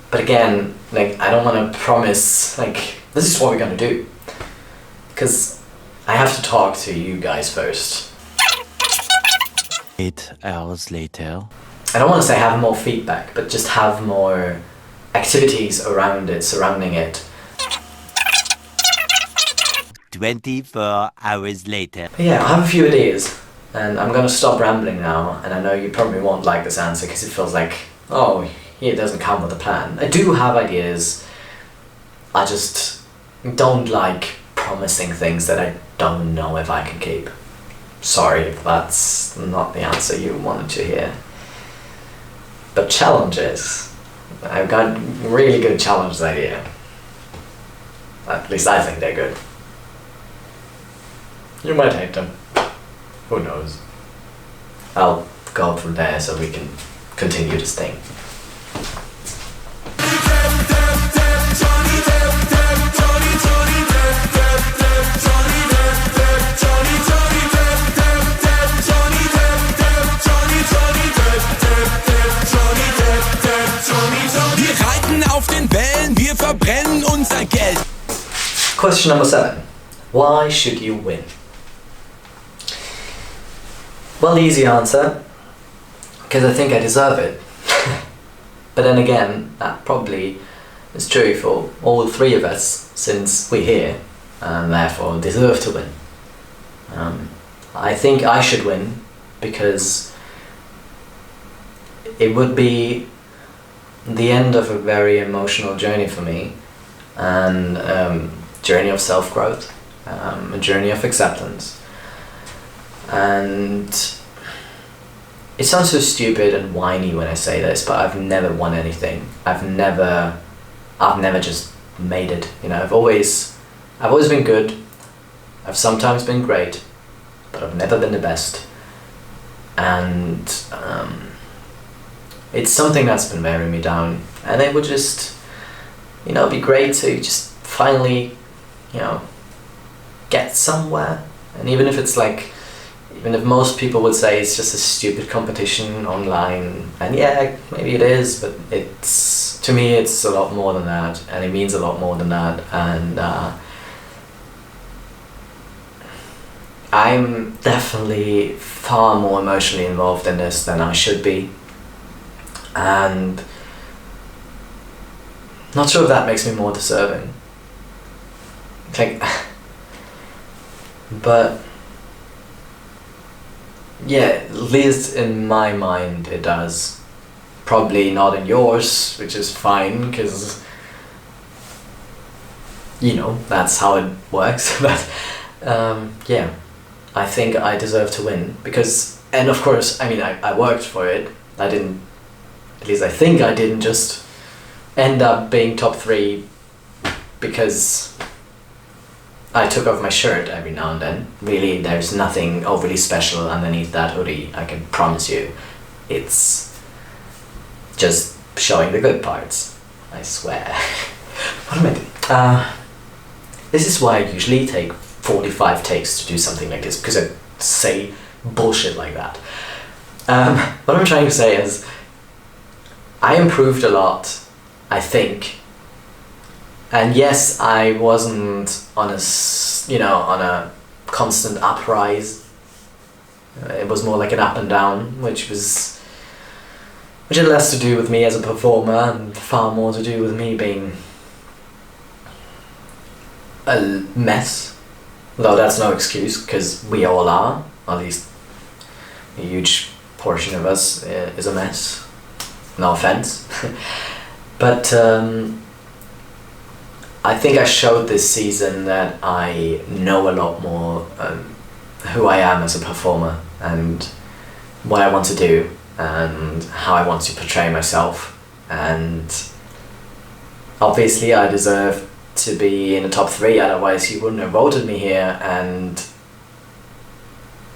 But again, I don't want to promise, this is what we're gonna do. Because I have to talk to you guys first. 8 hours later. I don't want to say have more feedback, but just have more activities around it, surrounding it. 24 hours later. But yeah, I have a few ideas, and I'm gonna stop rambling now, and I know you probably won't like this answer because it feels like, oh, it doesn't come with a plan. I do have ideas, I just don't like promising things that I don't know if I can keep. Sorry if that's not the answer you wanted to hear. But challenges. I've got really good challenges idea. At least I think they're good. You might hate them. Who knows? I'll go from there so we can continue this thing. Wir reiten auf den Wellen, wir verbrennen unser Geld. Question number 7. Why should you win? Well, the easy answer, because I think I deserve it. But then again, that probably is true for all three of us, since we're here and therefore deserve to win. I think I should win because it would be the end of a very emotional journey for me, and journey of self-growth, a journey of acceptance. And it sounds so stupid and whiny when I say this, but I've never won anything. I've never just made it. You know, I've always been good. I've sometimes been great, but I've never been the best. And it's something that's been wearing me down. And it would just, you know, be great to just finally, you know, get somewhere. And even if it's like, even if most people would say it's just a stupid competition online, and yeah, maybe it is, but it's, to me, it's a lot more than that, and it means a lot more than that. And I'm definitely far more emotionally involved in this than I should be, and not sure if that makes me more deserving. Like, but yeah, at least in my mind it does. Probably not in yours, which is fine, because, you know, that's how it works. But yeah, I think I deserve to win because, and of course, I mean, I worked for it. I didn't, at least I think I didn't just end up being top 3 because I took off my shirt every now and then. Really, there's nothing overly special underneath that hoodie, I can promise you. It's just showing the good parts, I swear. What am I doing? This is why I usually take 45 takes to do something like this, because I say bullshit like that. What I'm trying to say is, I improved a lot, I think. And yes, I wasn't on a constant uprise. It was more like an up and down, which had less to do with me as a performer and far more to do with me being a mess. Though that's no excuse, because we all are. At least a huge portion of us is a mess. No offense. But I think I showed this season that I know a lot more who I am as a performer and what I want to do and how I want to portray myself. And obviously I deserve to be in the top 3, otherwise you wouldn't have voted me here. And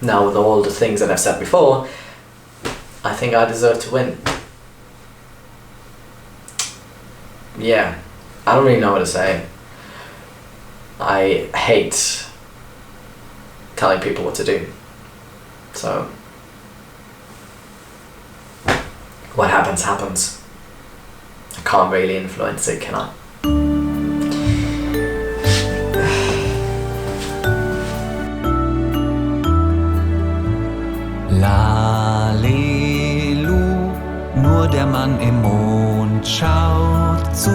now with all the things that I've said before, I think I deserve to win. Yeah, I don't really know what to say. I hate telling people what to do. So what happens, happens. I can't really influence it, can I? Lalelu, nur der Mann im Mond schaut zu,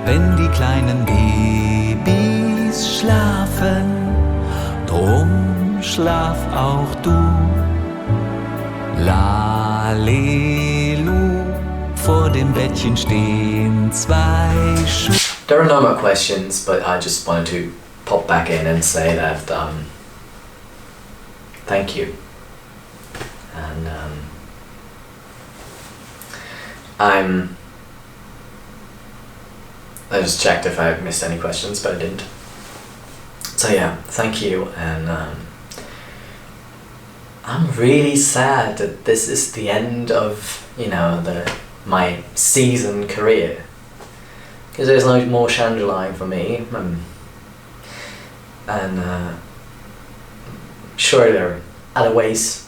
wenn die kleinen Babys schlafen. Drum schlaf auch du. Lalelu, vor dem Bettchen stehen 2 Schuhe. There are no more questions, but I just wanted to pop back in and say that thank you. And I just checked if I missed any questions, but I didn't. So yeah, thank you. And I'm really sad that this is the end of, you know, my season career, because there's no more Changeline for me. And sure, there are other ways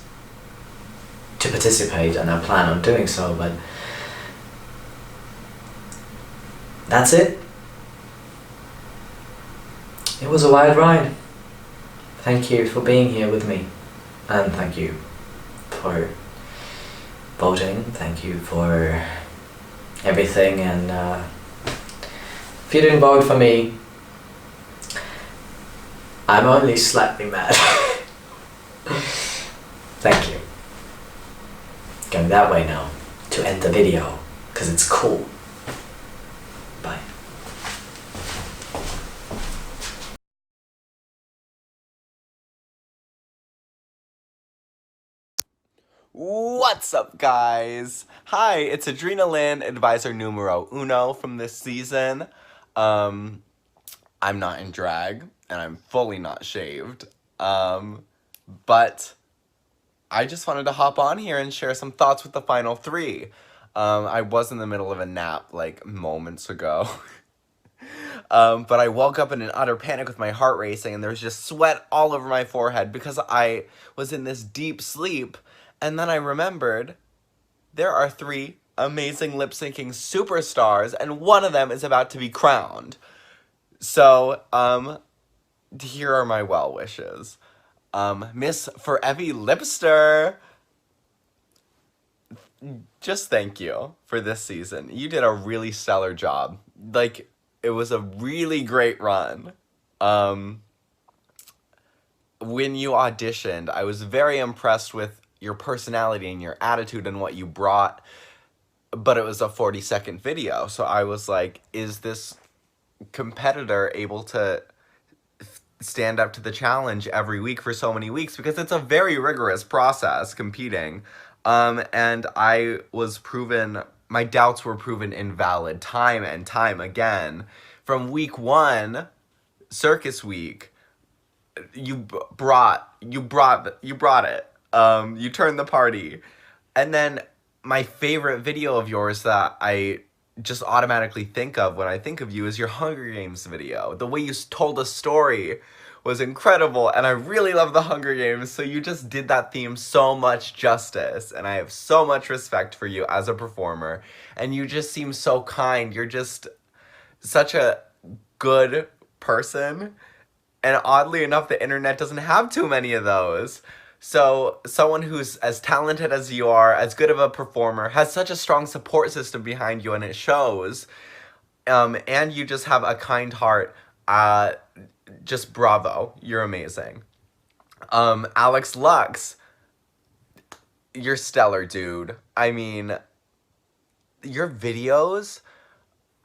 to participate, and I plan on doing so, but that's it. It was a wild ride. Thank you for being here with me, and thank you for voting. Thank you for everything. And if you didn't vote for me, I'm only slightly mad. Thank you. Going that way now to end the video because it's cool. Bye. What's up, guys? Hi, it's Adrenaline Advisor Numero Uno from this season. I'm not in drag, and I'm fully not shaved. But I just wanted to hop on here and share some thoughts with the final three. I was in the middle of a nap, like, moments ago. But I woke up in an utter panic with my heart racing, and there was just sweat all over my forehead because I was in this deep sleep. And then I remembered there are three amazing lip-syncing superstars, and one of them is about to be crowned. So, here are my well wishes. Miss Forever Lipster, just thank you for this season. You did a really stellar job. Like, it was a really great run. When you auditioned, I was very impressed with your personality and your attitude and what you brought, but it was a 40-second video, so I was like, is this competitor able to stand up to the challenge every week for so many weeks? Because it's a very rigorous process competing, and my doubts were proven invalid time and time again. From week one, circus week, you brought it. You turned the party. And then my favorite video of yours that I just automatically think of when I think of you is your Hunger Games video. The way you told a story was incredible, and I really love the Hunger Games, so you just did that theme so much justice, and I have so much respect for you as a performer, and you just seem so kind. You're just such a good person. And oddly enough, the internet doesn't have too many of those. So someone who's as talented as you are, as good of a performer, has such a strong support system behind you, and it shows. And you just have a kind heart. Just bravo. You're amazing. Alex Lux, you're stellar, dude. I mean, your videos,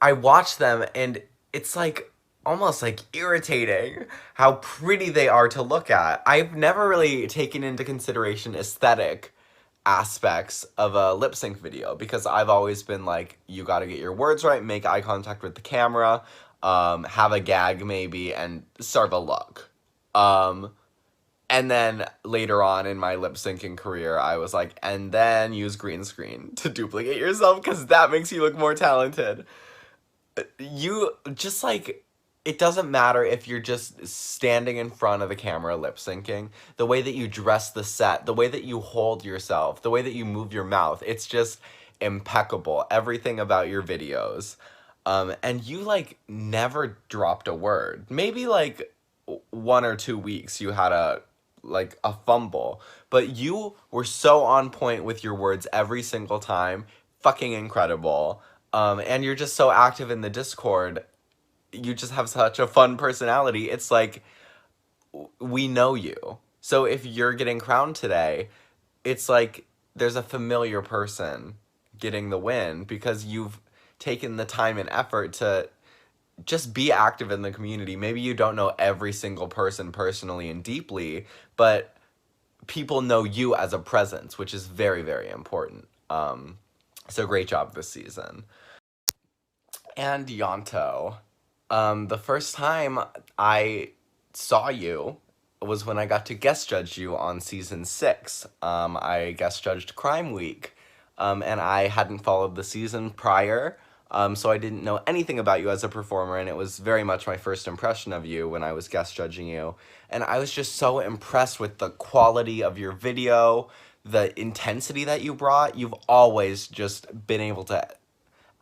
I watch them, and it's like almost like irritating how pretty they are to look at. I've never really taken into consideration aesthetic aspects of a lip sync video because I've always been like, you gotta get your words right, make eye contact with the camera, have a gag maybe, and serve a look. And then later on in my lip syncing career, I was like, and then use green screen to duplicate yourself because that makes you look more talented. You just like, it doesn't matter if you're just standing in front of the camera lip syncing, the way that you dress the set, the way that you hold yourself, the way that you move your mouth, it's just impeccable. Everything about your videos. And you like never dropped a word. Maybe like 1 or 2 weeks you had a fumble, but you were so on point with your words every single time. Fucking incredible. And you're just so active in the Discord. You just have such a fun personality. It's like, we know you. So if you're getting crowned today, it's like there's a familiar person getting the win because you've taken the time and effort to just be active in the community. Maybe you don't know every single person personally and deeply, but people know you as a presence, which is very, very important. So great job this season. And Yonto. The first time I saw you was when I got to guest judge you on season 6. I guest judged Crime Week, and I hadn't followed the season prior, so I didn't know anything about you as a performer, and it was very much my first impression of you when I was guest judging you. And I was just so impressed with the quality of your video, the intensity that you brought. You've always just been able to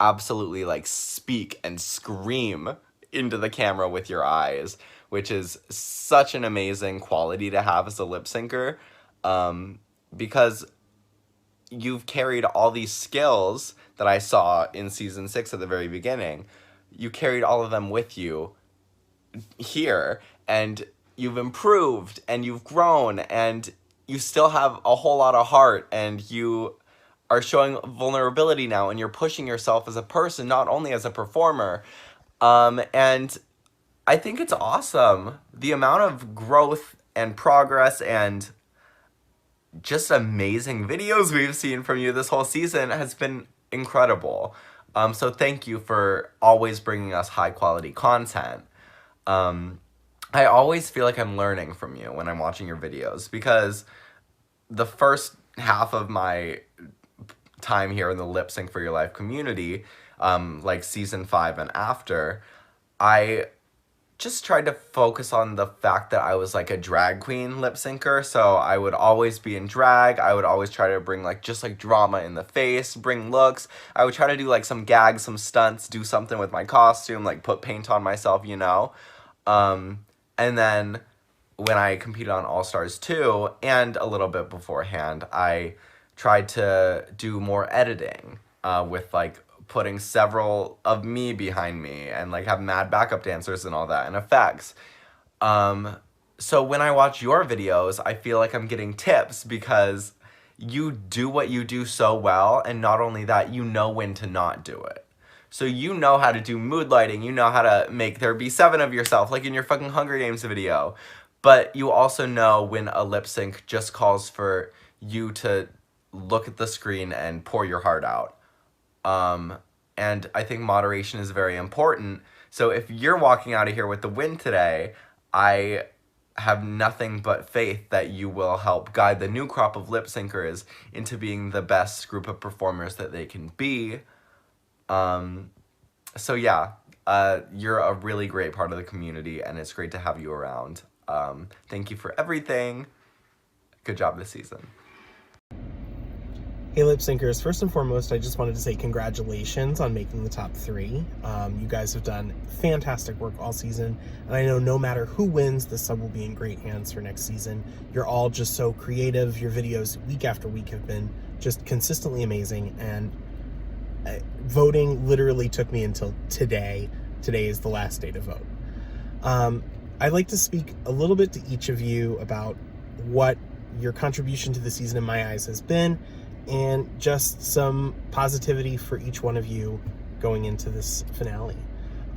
absolutely like speak and scream into the camera with your eyes, which is such an amazing quality to have as a lip syncer, because you've carried all these skills that I saw in season 6 at the very beginning. You carried all of them with you here, and you've improved and you've grown, and you still have a whole lot of heart, and you are showing vulnerability now, and you're pushing yourself as a person, not only as a performer. And I think it's awesome. The amount of growth and progress and just amazing videos we've seen from you this whole season has been incredible. So thank you for always bringing us high quality content. I always feel like I'm learning from you when I'm watching your videos, because the first half of my time here in the Lip Sync for Your Life community, like season 5 and after, I just tried to focus on the fact that I was like a drag queen lip syncer. So I would always be in drag. I would always try to bring like just like drama in the face, bring looks. I would try to do like some gags, some stunts, do something with my costume, like put paint on myself, you know. And then when I competed on All Stars 2 and a little bit beforehand, I tried to do more editing with like putting several of me behind me and like have mad backup dancers and all that and effects. So when I watch your videos, I feel like I'm getting tips because you do what you do so well, and not only that, you know when to not do it. So you know how to do mood lighting, you know how to make there be 7 of yourself, like in your fucking Hunger Games video. But you also know when a lip sync just calls for you to look at the screen and pour your heart out. And I think moderation is very important. So if you're walking out of here with the win today, I have nothing but faith that you will help guide the new crop of lip syncers into being the best group of performers that they can be. So yeah, you're a really great part of the community, and it's great to have you around. Thank you for everything. Good job this season. Hey Lip Syncers, first and foremost, I just wanted to say congratulations on making the top 3. You guys have done fantastic work all season, and I know no matter who wins, the sub will be in great hands for next season. You're all just so creative. Your videos week after week have been just consistently amazing, and voting literally took me until today. Today is the last day to vote. I'd like to speak a little bit to each of you about what your contribution to the season in my eyes has been, and just some positivity for each one of you going into this finale.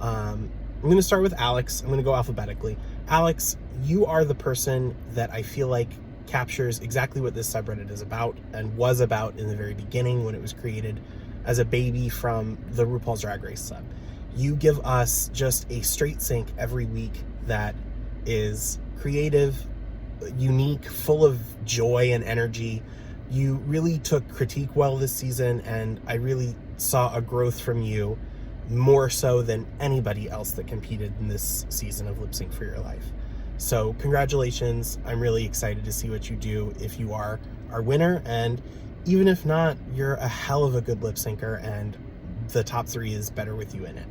I'm going to start with Alex. I'm going to go alphabetically. Alex, you are the person that I feel like captures exactly what this subreddit is about and was about in the very beginning when it was created as a baby from the RuPaul's Drag Race sub. You give us just a straight sync every week that is creative, unique, full of joy and energy. You really took critique well this season, and I really saw a growth from you, more so than anybody else that competed in this season of Lip Sync for Your Life. So congratulations. I'm really excited to see what you do if you are our winner, and even if not, you're a hell of a good lip syncer, and the top 3 is better with you in it.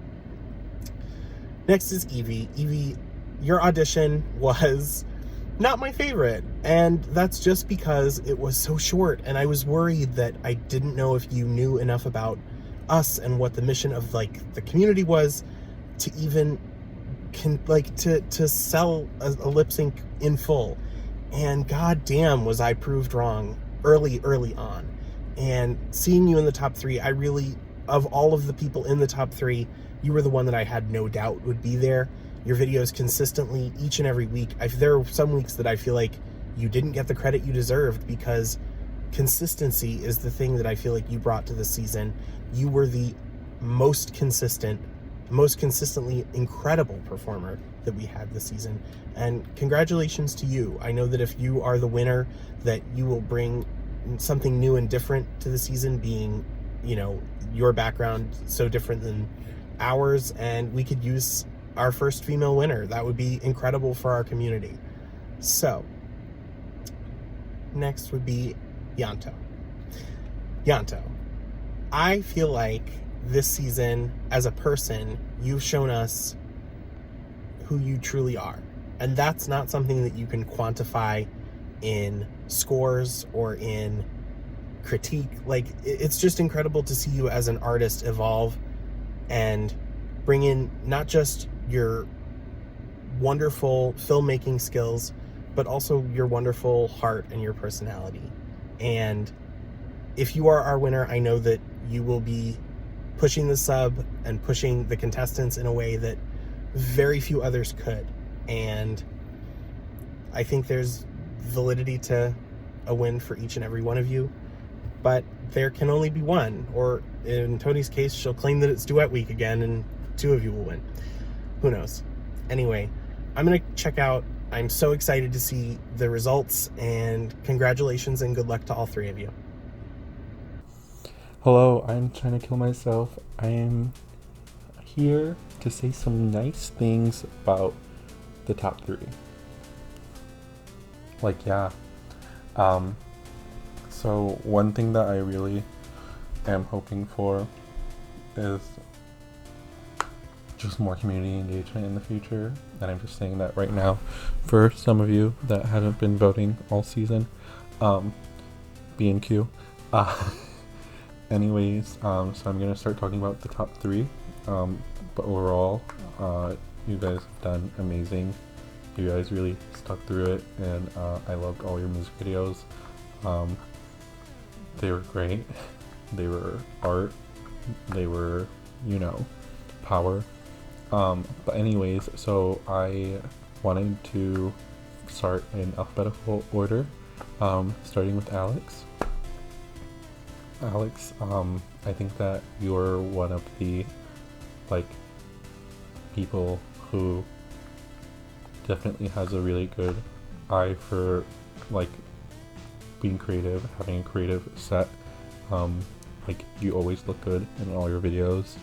Next is Evie. Evie, your audition was not my favorite, and that's just because it was so short, and I was worried that I didn't know if you knew enough about us and what the mission of like the community was to even to sell a lip sync in full. And goddamn was I proved wrong early on. And seeing you in the top 3, I really, of all of the people in the top 3, you were the one that I had no doubt would be there. Your videos consistently, each and every week. There are some weeks that I feel like you didn't get the credit you deserved, because consistency is the thing that I feel like you brought to the season. You were the most consistent, most consistently incredible performer that we had this season. And congratulations to you. I know that if you are the winner, that you will bring something new and different to the season, being, you know, your background so different than ours, and we could use our first female winner. That would be incredible for our community. So, next would be Yanto. Yanto, I feel like this season, as a person, you've shown us who you truly are. And that's not something that you can quantify in scores or in critique. Like, it's just incredible to see you as an artist evolve and bring in not just your wonderful filmmaking skills, but also your wonderful heart and your personality. And if you are our winner, I know that you will be pushing the sub and pushing the contestants in a way that very few others could. And I think there's validity to a win for each and every one of you, but there can only be one, or in Tony's case, she'll claim that it's duet week again and 2 of you will win. Who knows? Anyway, I'm gonna check out. I'm so excited to see the results, and congratulations and good luck to all 3 of you. Hello, I'm trying to kill myself. I am here to say some nice things about the top 3. Like, yeah. So one thing that I really am hoping for is just more community engagement in the future. And I'm just saying that right now for some of you that haven't been voting all season. B&Q. Anyways, so I'm gonna start talking about the top 3. But overall, you guys have done amazing. You guys really stuck through it, and I loved all your music videos. They were great. They were art. They were, power. But anyways, so I wanted to start in alphabetical order, starting with Alex. Alex, I think that you're one of the, people who definitely has a really good eye for, being creative, having a creative set. You always look good in all your videos.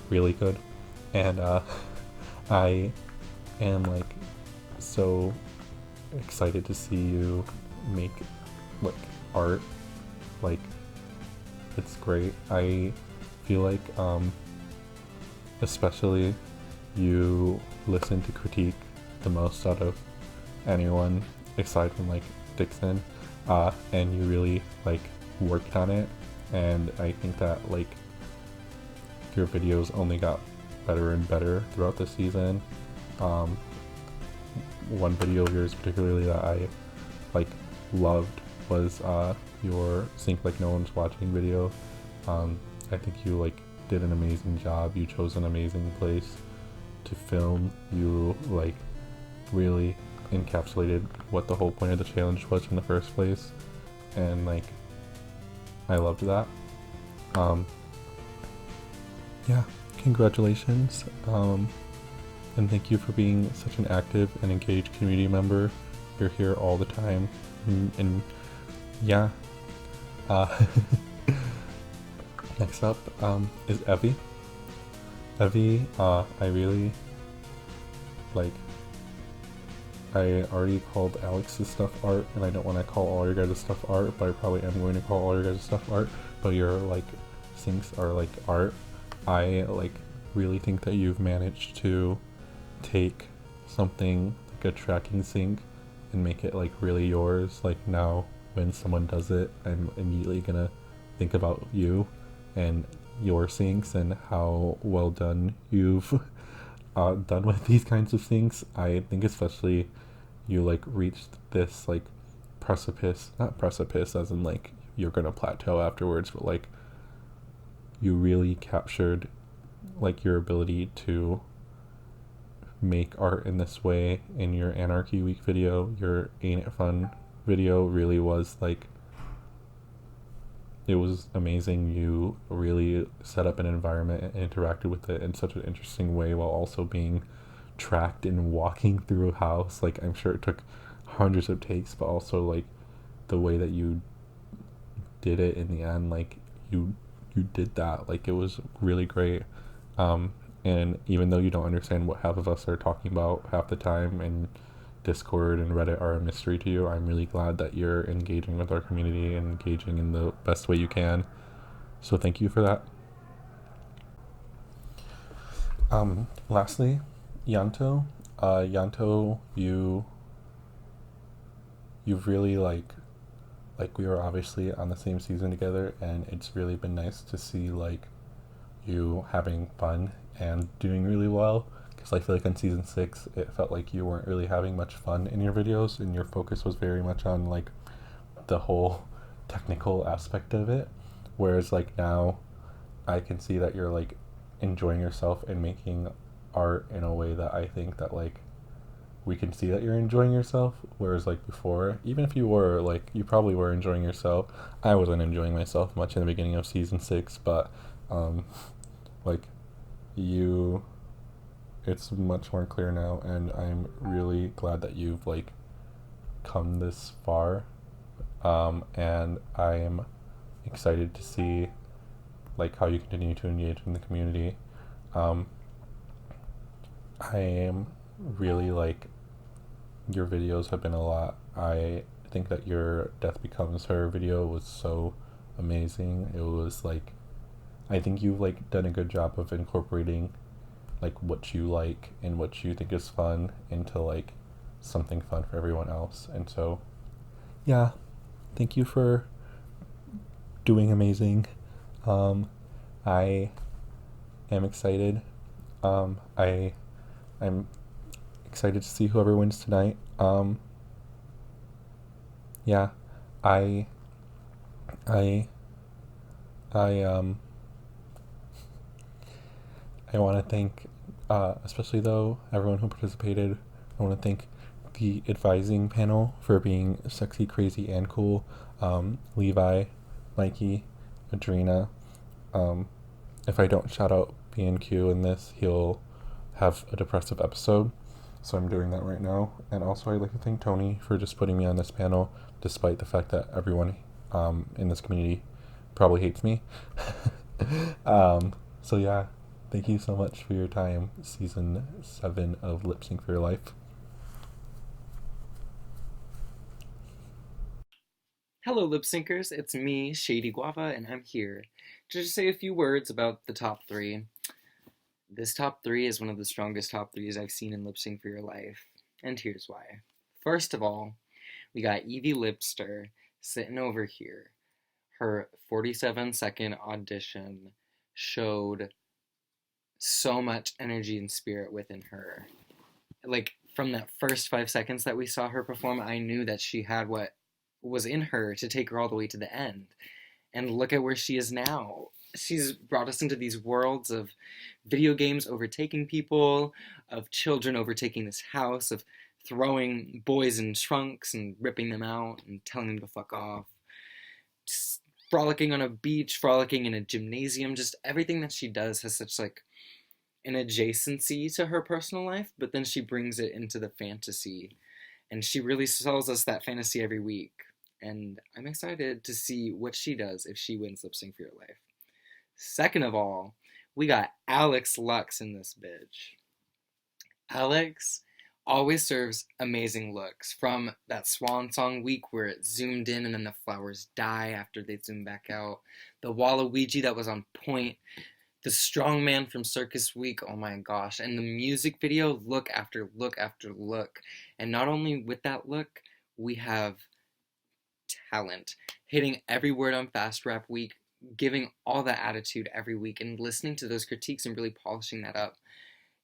Really good. And, I am, so excited to see you make, art. It's great. I feel like, especially you listen to critique the most out of anyone aside from Dixon, and you really worked on it, and I think that your videos only got better and better throughout the season. One video of yours particularly that I loved was your Sync Like No One's Watching video. I think you did an amazing job. You chose an amazing place to film. You really encapsulated what the whole point of the challenge was in the first place, and I loved that. Yeah, congratulations, and thank you for being such an active and engaged community member. You're here all the time, and yeah. Next up is Evie. Evie, I really I already called Alex's stuff art, and I don't want to call all your guys' stuff art, but I probably am going to call all your guys' stuff art. But your syncs are art. I really think that you've managed to take something like a tracking sync and make it really yours. Now when someone does it, I'm immediately gonna think about you and your syncs and how well done you've done with these kinds of syncs. I think especially you reached this precipice, not precipice as in you're gonna plateau afterwards, but you really captured your ability to make art in this way. In your Anarchy Week video, your Ain't It Fun video really was it was amazing. You really set up an environment and interacted with it in such an interesting way while also being tracked and walking through a house. I'm sure it took hundreds of takes, but also the way that you did it in the end, you did that. It was really great. And even though you don't understand what half of us are talking about half the time, and Discord and Reddit are a mystery to you, I'm really glad that you're engaging with our community and engaging in the best way you can. So thank you for that. Lastly, Yanto. Yanto, you've really like we were obviously on the same season together, and it's really been nice to see like you having fun and doing really well. Because I feel like on season 6, it felt like you weren't really having much fun in your videos, and your focus was very much on like the whole technical aspect of it. Whereas like now, I can see that you're like enjoying yourself and making art in a way that I think that like we can see that you're enjoying yourself. Whereas like before, even if you were like, you probably were enjoying yourself, I wasn't enjoying myself much in the beginning of season 6, but like you, it's much more clear now, and I'm really glad that you've like come this far, and I am excited to see like how you continue to engage in the community. I am really like, your videos have been a lot. I think that your Death Becomes Her video was so amazing. It was like, I think you've like done a good job of incorporating like what you like and what you think is fun into like something fun for everyone else. And so yeah, thank you for doing amazing. I am excited. I'm excited to see whoever wins tonight. Yeah, I I I I want to thank, especially though, everyone who participated. I want to thank the advising panel for being sexy, crazy, and cool. Levi, Mikey, Adrena. If I don't shout out B&Q in this, he'll have a depressive episode. So I'm doing that right now. And also I'd like to thank Tony for just putting me on this panel, despite the fact that everyone in this community probably hates me. So yeah, thank you so much for your time, season 7 of Lip Sync for Your Life. Hello, lip syncers. It's me, Shady Guava, and I'm here to just say a few words about the top 3. This top 3 is one of the strongest top 3s I've seen in Lip Sync for Your Life, and here's why. First of all, we got Evie Lipster sitting over here. Her 47-second audition showed so much energy and spirit within her. Like, from that first 5 seconds that we saw her perform, I knew that she had what was in her to take her all the way to the end. And look at where she is now. She's brought us into these worlds of video games overtaking people, of children overtaking this house, of throwing boys in trunks and ripping them out and telling them to fuck off. Just frolicking on a beach, frolicking in a gymnasium, just everything that she does has such like an adjacency to her personal life, but then she brings it into the fantasy. And she really sells us that fantasy every week. And I'm excited to see what she does if she wins Lip Sync for Your Life. Second of all, we got Alex Lux in this bitch. Alex always serves amazing looks. From that Swan Song week where it zoomed in and then the flowers die after they zoom back out. The Waluigi that was on point. The Strongman from Circus Week, oh my gosh. And the music video, look after look after look. And not only with that look, we have talent. Hitting every word on Fast Rap Week, giving all that attitude every week, and listening to those critiques and really polishing that up.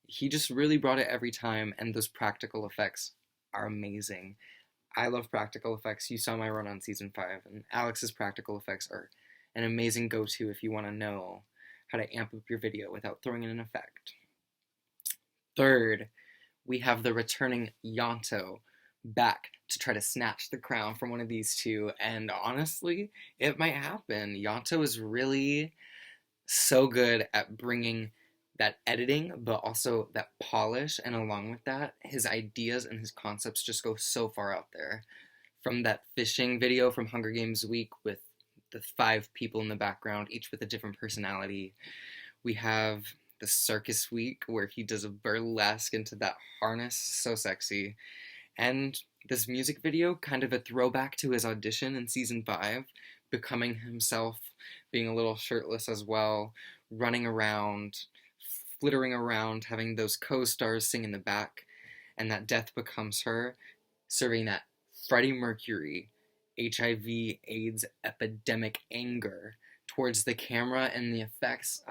He just really brought it every time, and those practical effects are amazing. I love practical effects. You saw my run on season 5, and Alex's practical effects are an amazing go-to if you want to know how to amp up your video without throwing in an effect. Third, we have the returning Yonto back to try to snatch the crown from one of these two, and honestly, it might happen. Yonto is really so good at bringing that editing, but also that polish, and along with that, his ideas and his concepts just go so far out there. From that fishing video from Hunger Games Week with the 5 people in the background, each with a different personality. We have the Circus Week where he does a burlesque into that harness, so sexy. And this music video, kind of a throwback to his audition in season 5, becoming himself, being a little shirtless as well, running around, flittering around, having those co-stars sing in the back, and that Death Becomes Her, serving that Freddie Mercury HIV AIDS epidemic anger towards the camera and the effects.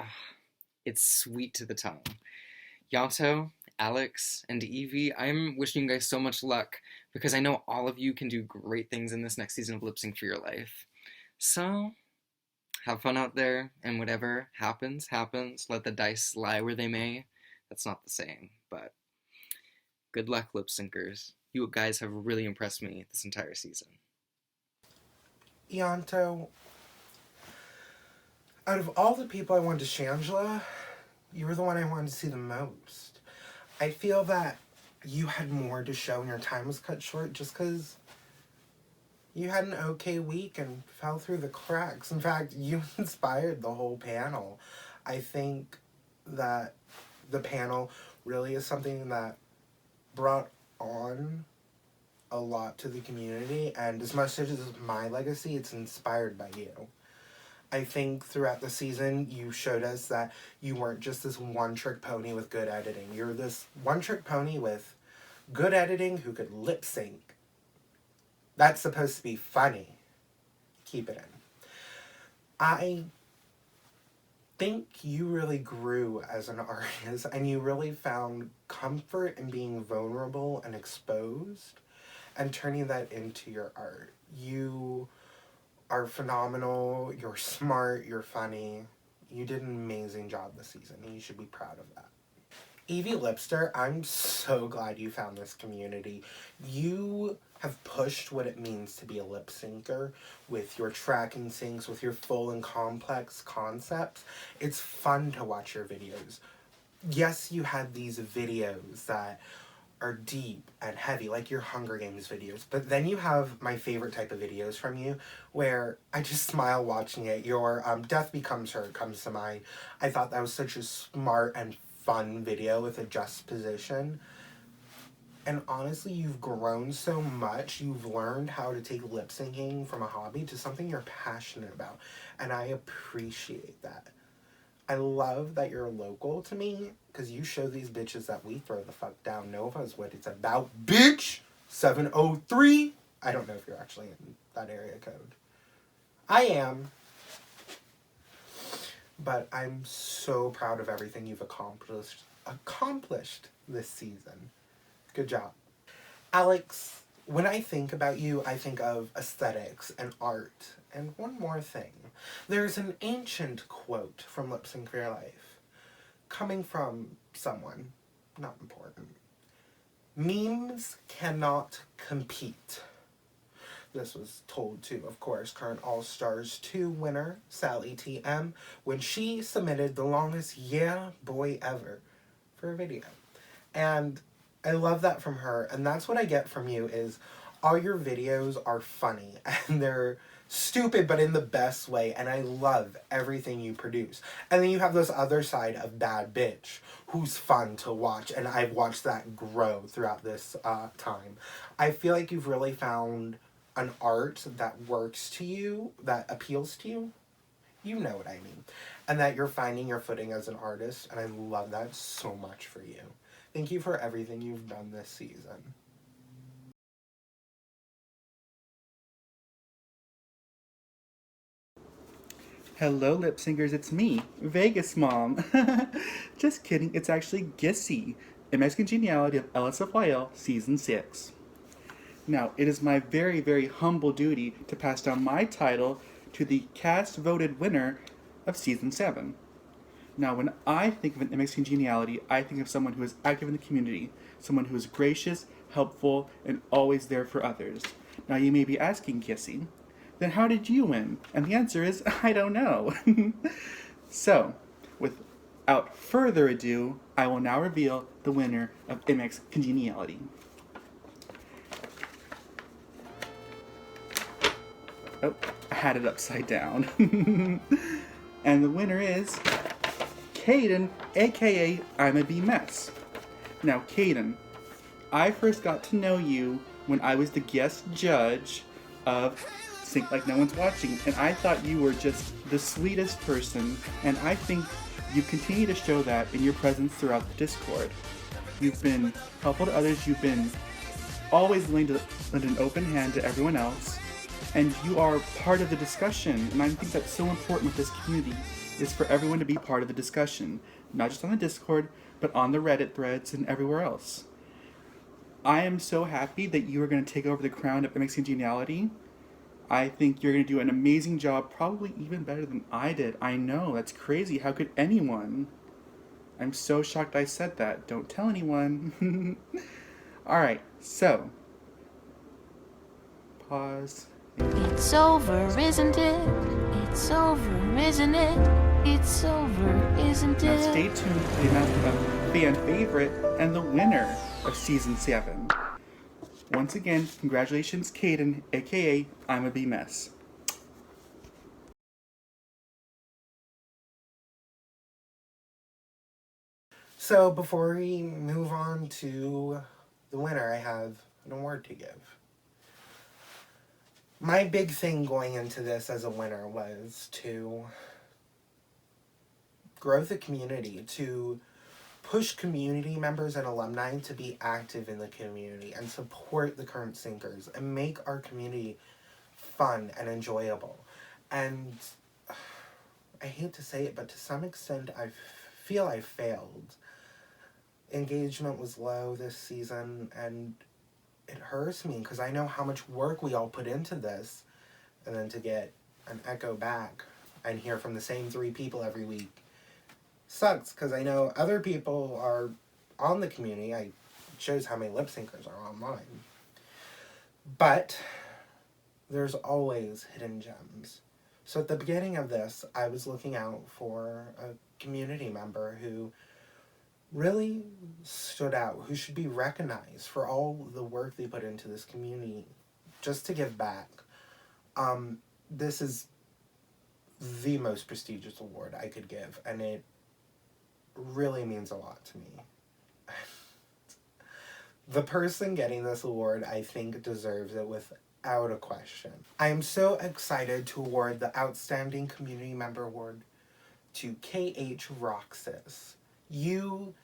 It's sweet to the tongue. Yato, Alex, and Evie, I'm wishing you guys so much luck because I know all of you can do great things in this next season of Lip Sync for Your Life. So, have fun out there, and whatever happens, happens. Let the dice lie where they may. That's not the saying, but good luck, lip syncers. You guys have really impressed me this entire season. Ianto, out of all the people I wanted to Shangela, you were the one I wanted to see the most. I feel that you had more to show and your time was cut short just because you had an okay week and fell through the cracks. In fact, you inspired the whole panel. I think that the panel really is something that brought on a lot to the community, and as much as it's my legacy, it's inspired by you. I think throughout the season, you showed us that you weren't just this one-trick pony with good editing. You're this one-trick pony with good editing who could lip sync. That's supposed to be funny. Keep it in. I think you really grew as an artist, and you really found comfort in being vulnerable and exposed and turning that into your art. You are phenomenal, you're smart, you're funny. You did an amazing job this season, and you should be proud of that. Evie Lipster, I'm so glad you found this community. You have pushed what it means to be a lip syncer with your tracking syncs, with your full and complex concepts. It's fun to watch your videos. Yes, you had these videos that are deep and heavy, like your Hunger Games videos, but then you have my favorite type of videos from you, where I just smile watching it. Your Death Becomes Her comes to mind. I thought that was such a smart and fun video with a juxtaposition. And honestly, you've grown so much. You've learned how to take lip syncing from a hobby to something you're passionate about, and I appreciate that. I love that you're local to me, because you show these bitches that we throw the fuck down. Nova is what it's about, bitch! 703! I don't know if you're actually in that area code. I am. But I'm so proud of everything you've accomplished this season. Good job. Alex, when I think about you, I think of aesthetics and art. And one more thing. There's an ancient quote from Lip Sync for Your Life, coming from someone not important. Memes cannot compete. This was told to, of course, current All-Stars 2 winner, Sally TM, when she submitted the longest yeah boy ever for a video. And I love that from her, and that's what I get from you is all your videos are funny, and they're stupid, but in the best way, and I love everything you produce. And then you have this other side of Bad Bitch, who's fun to watch, and I've watched that grow throughout this time. I feel like you've really found an art that works to you, that appeals to you. You know what I mean. And that you're finding your footing as an artist, and I love that so much for you. Thank you for everything you've done this season. Hello, lip syncers, it's me, Vegas Mom. Just kidding, it's actually Gissy, a Mexican Geniality of LSFYL Season 6. Now, it is my very, very humble duty to pass down my title to the cast-voted winner of Season 7. Now, when I think of an Mexican Geniality, I think of someone who is active in the community, someone who is gracious, helpful, and always there for others. Now, you may be asking, Gissy, then how did you win? And the answer is, I don't know. So, without further ado, I will now reveal the winner of MX Congeniality. Oh, I had it upside down. And the winner is Caden, aka I'm a B-Mess. Now, Caden, I first got to know you when I was the guest judge of Sync Like No One's Watching, and I thought you were just the sweetest person, and I think you continue to show that in your presence throughout the Discord. You've been helpful to others, you've been always willing to lend an open hand to everyone else, and you are part of the discussion. And I think that's so important with this community, is for everyone to be part of the discussion, not just on the Discord, but on the Reddit threads and everywhere else. I am so happy that you are going to take over the crown of MX Congeniality. I think you're going to do an amazing job, probably even better than I did. I know, that's crazy. How could anyone? I'm so shocked I said that. Don't tell anyone. Alright, so. Pause. It's over, isn't it? It's over, isn't it? It's over, isn't Now it? stay tuned for the announcement of fan favorite and the winner of season 7. Once again, congratulations, Caden, aka I'm a B-Mess. So before we move on to the winner, I have an award to give. My big thing going into this as a winner was to grow the community, to push community members and alumni to be active in the community and support the current sinkers and make our community fun and enjoyable. And I hate to say it, but to some extent I feel I failed. Engagement was low this season, and it hurts me because I know how much work we all put into this, and then to get an echo back and hear from the same 3 people every week sucks, because I know other people are on the community. It shows how many lip syncers are online. But there's always hidden gems. So at the beginning of this, I was looking out for a community member who really stood out, who should be recognized for all the work they put into this community, just to give back. This is the most prestigious award I could give, and it really means a lot to me. The person getting this award, I think, deserves it without a question. I am so excited to award the Outstanding Community Member Award to KH Roxas. You,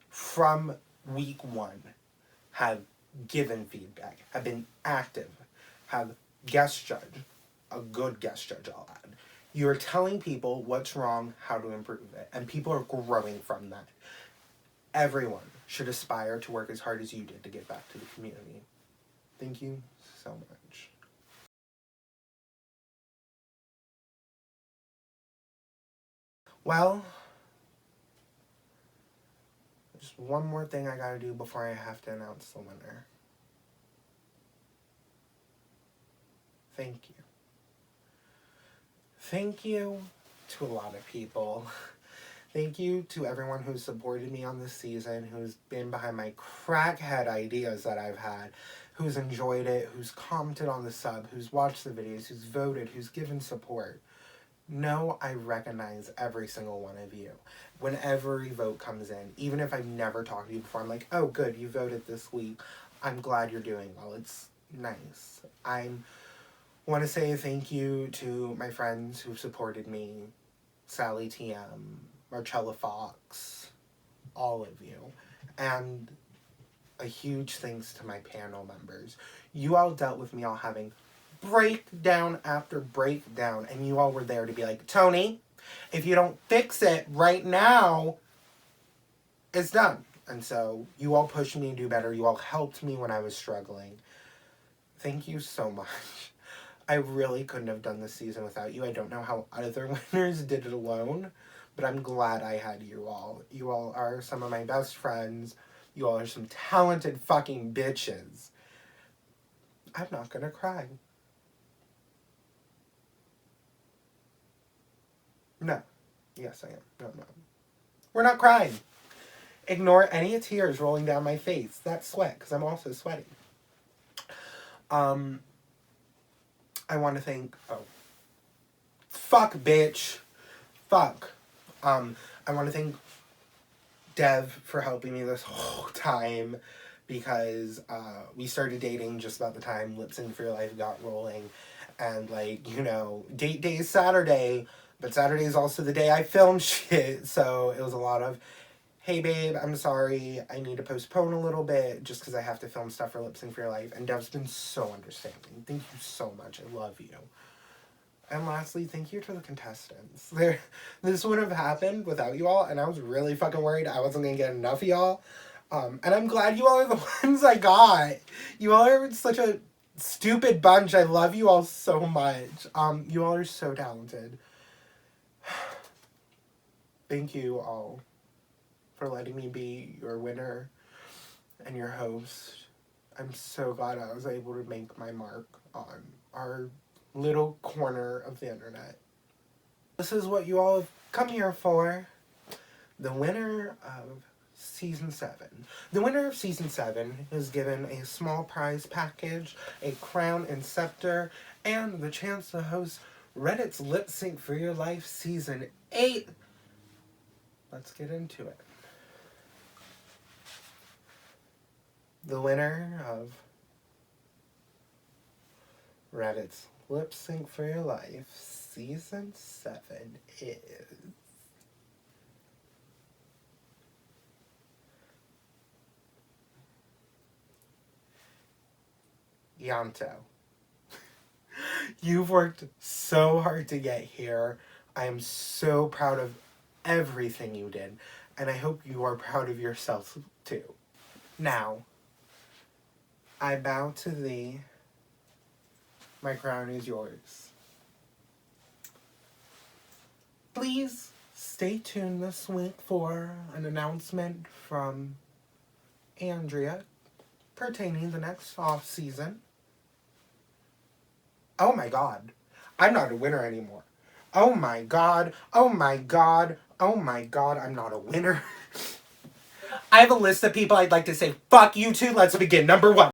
from week 1, have given feedback, have been active, have guest judged, a good guest judge, I'll add. You're telling people what's wrong, how to improve it, and people are growing from that. Everyone should aspire to work as hard as you did to give back to the community. Thank you so much. Well, just one more thing I gotta do before I have to announce the winner. Thank you. Thank you to a lot of people. Thank you to everyone who's supported me on this season, who's been behind my crackhead ideas that I've had, who's enjoyed it, who's commented on the sub, who's watched the videos, who's voted, who's given support. Know I recognize every single one of you. When every vote comes in, even if I've never talked to you before, I'm like, oh good, you voted this week. I'm glad you're doing well. It's nice. I want to say thank you to my friends who've supported me, Sally TM, Marcella Fox, all of you. And a huge thanks to my panel members. You all dealt with me all having breakdown after breakdown, and you all were there to be like, Tony, if you don't fix it right now, it's done. And so you all pushed me to do better. You all helped me when I was struggling. Thank you so much. I really couldn't have done this season without you. I don't know how other winners did it alone, but I'm glad I had you all. You all are some of my best friends. You all are some talented fucking bitches. I'm not gonna cry. No. Yes, I am. No, I'm not. We're not crying. Ignore any tears rolling down my face. That's sweat, because I'm also sweating. I want to thank... Oh. Fuck, bitch. Fuck. I want to thank Dev for helping me this whole time, because we started dating just about the time Lip Sync for Your Life got rolling. And, like, you know, date day is Saturday, but Saturday is also the day I film shit. So it was a lot of, hey babe, I'm sorry, I need to postpone a little bit just because I have to film stuff for Lip Sync for Your Life. And Dev's been so understanding. Thank you so much. I love you. And lastly, thank you to the contestants. This would have happened without you all, and I was really fucking worried I wasn't going to get enough of y'all. And I'm glad you all are the ones I got. You all are such a stupid bunch. I love you all so much. You all are so talented. Thank you all for letting me be your winner and your host. I'm so glad I was able to make my mark on our little corner of the internet. This is what you all have come here for. The winner of Season 7. The winner of Season 7 is given a small prize package, a crown and scepter, and the chance to host Reddit's Lip Sync for Your Life Season 8. Let's get into it. The winner of Reddit's Lip Sync for Your Life Season 7 is Yanto. You've worked so hard to get here. I am so proud of everything you did, and I hope you are proud of yourself too. Now, I bow to thee. My crown is yours. Please stay tuned this week for an announcement from Andrea pertaining the next off season. Oh my god, I'm not a winner anymore. Oh my god, oh my god, oh my god, I'm not a winner. I have a list of people I'd like to say fuck you to. Let's begin. Number 1.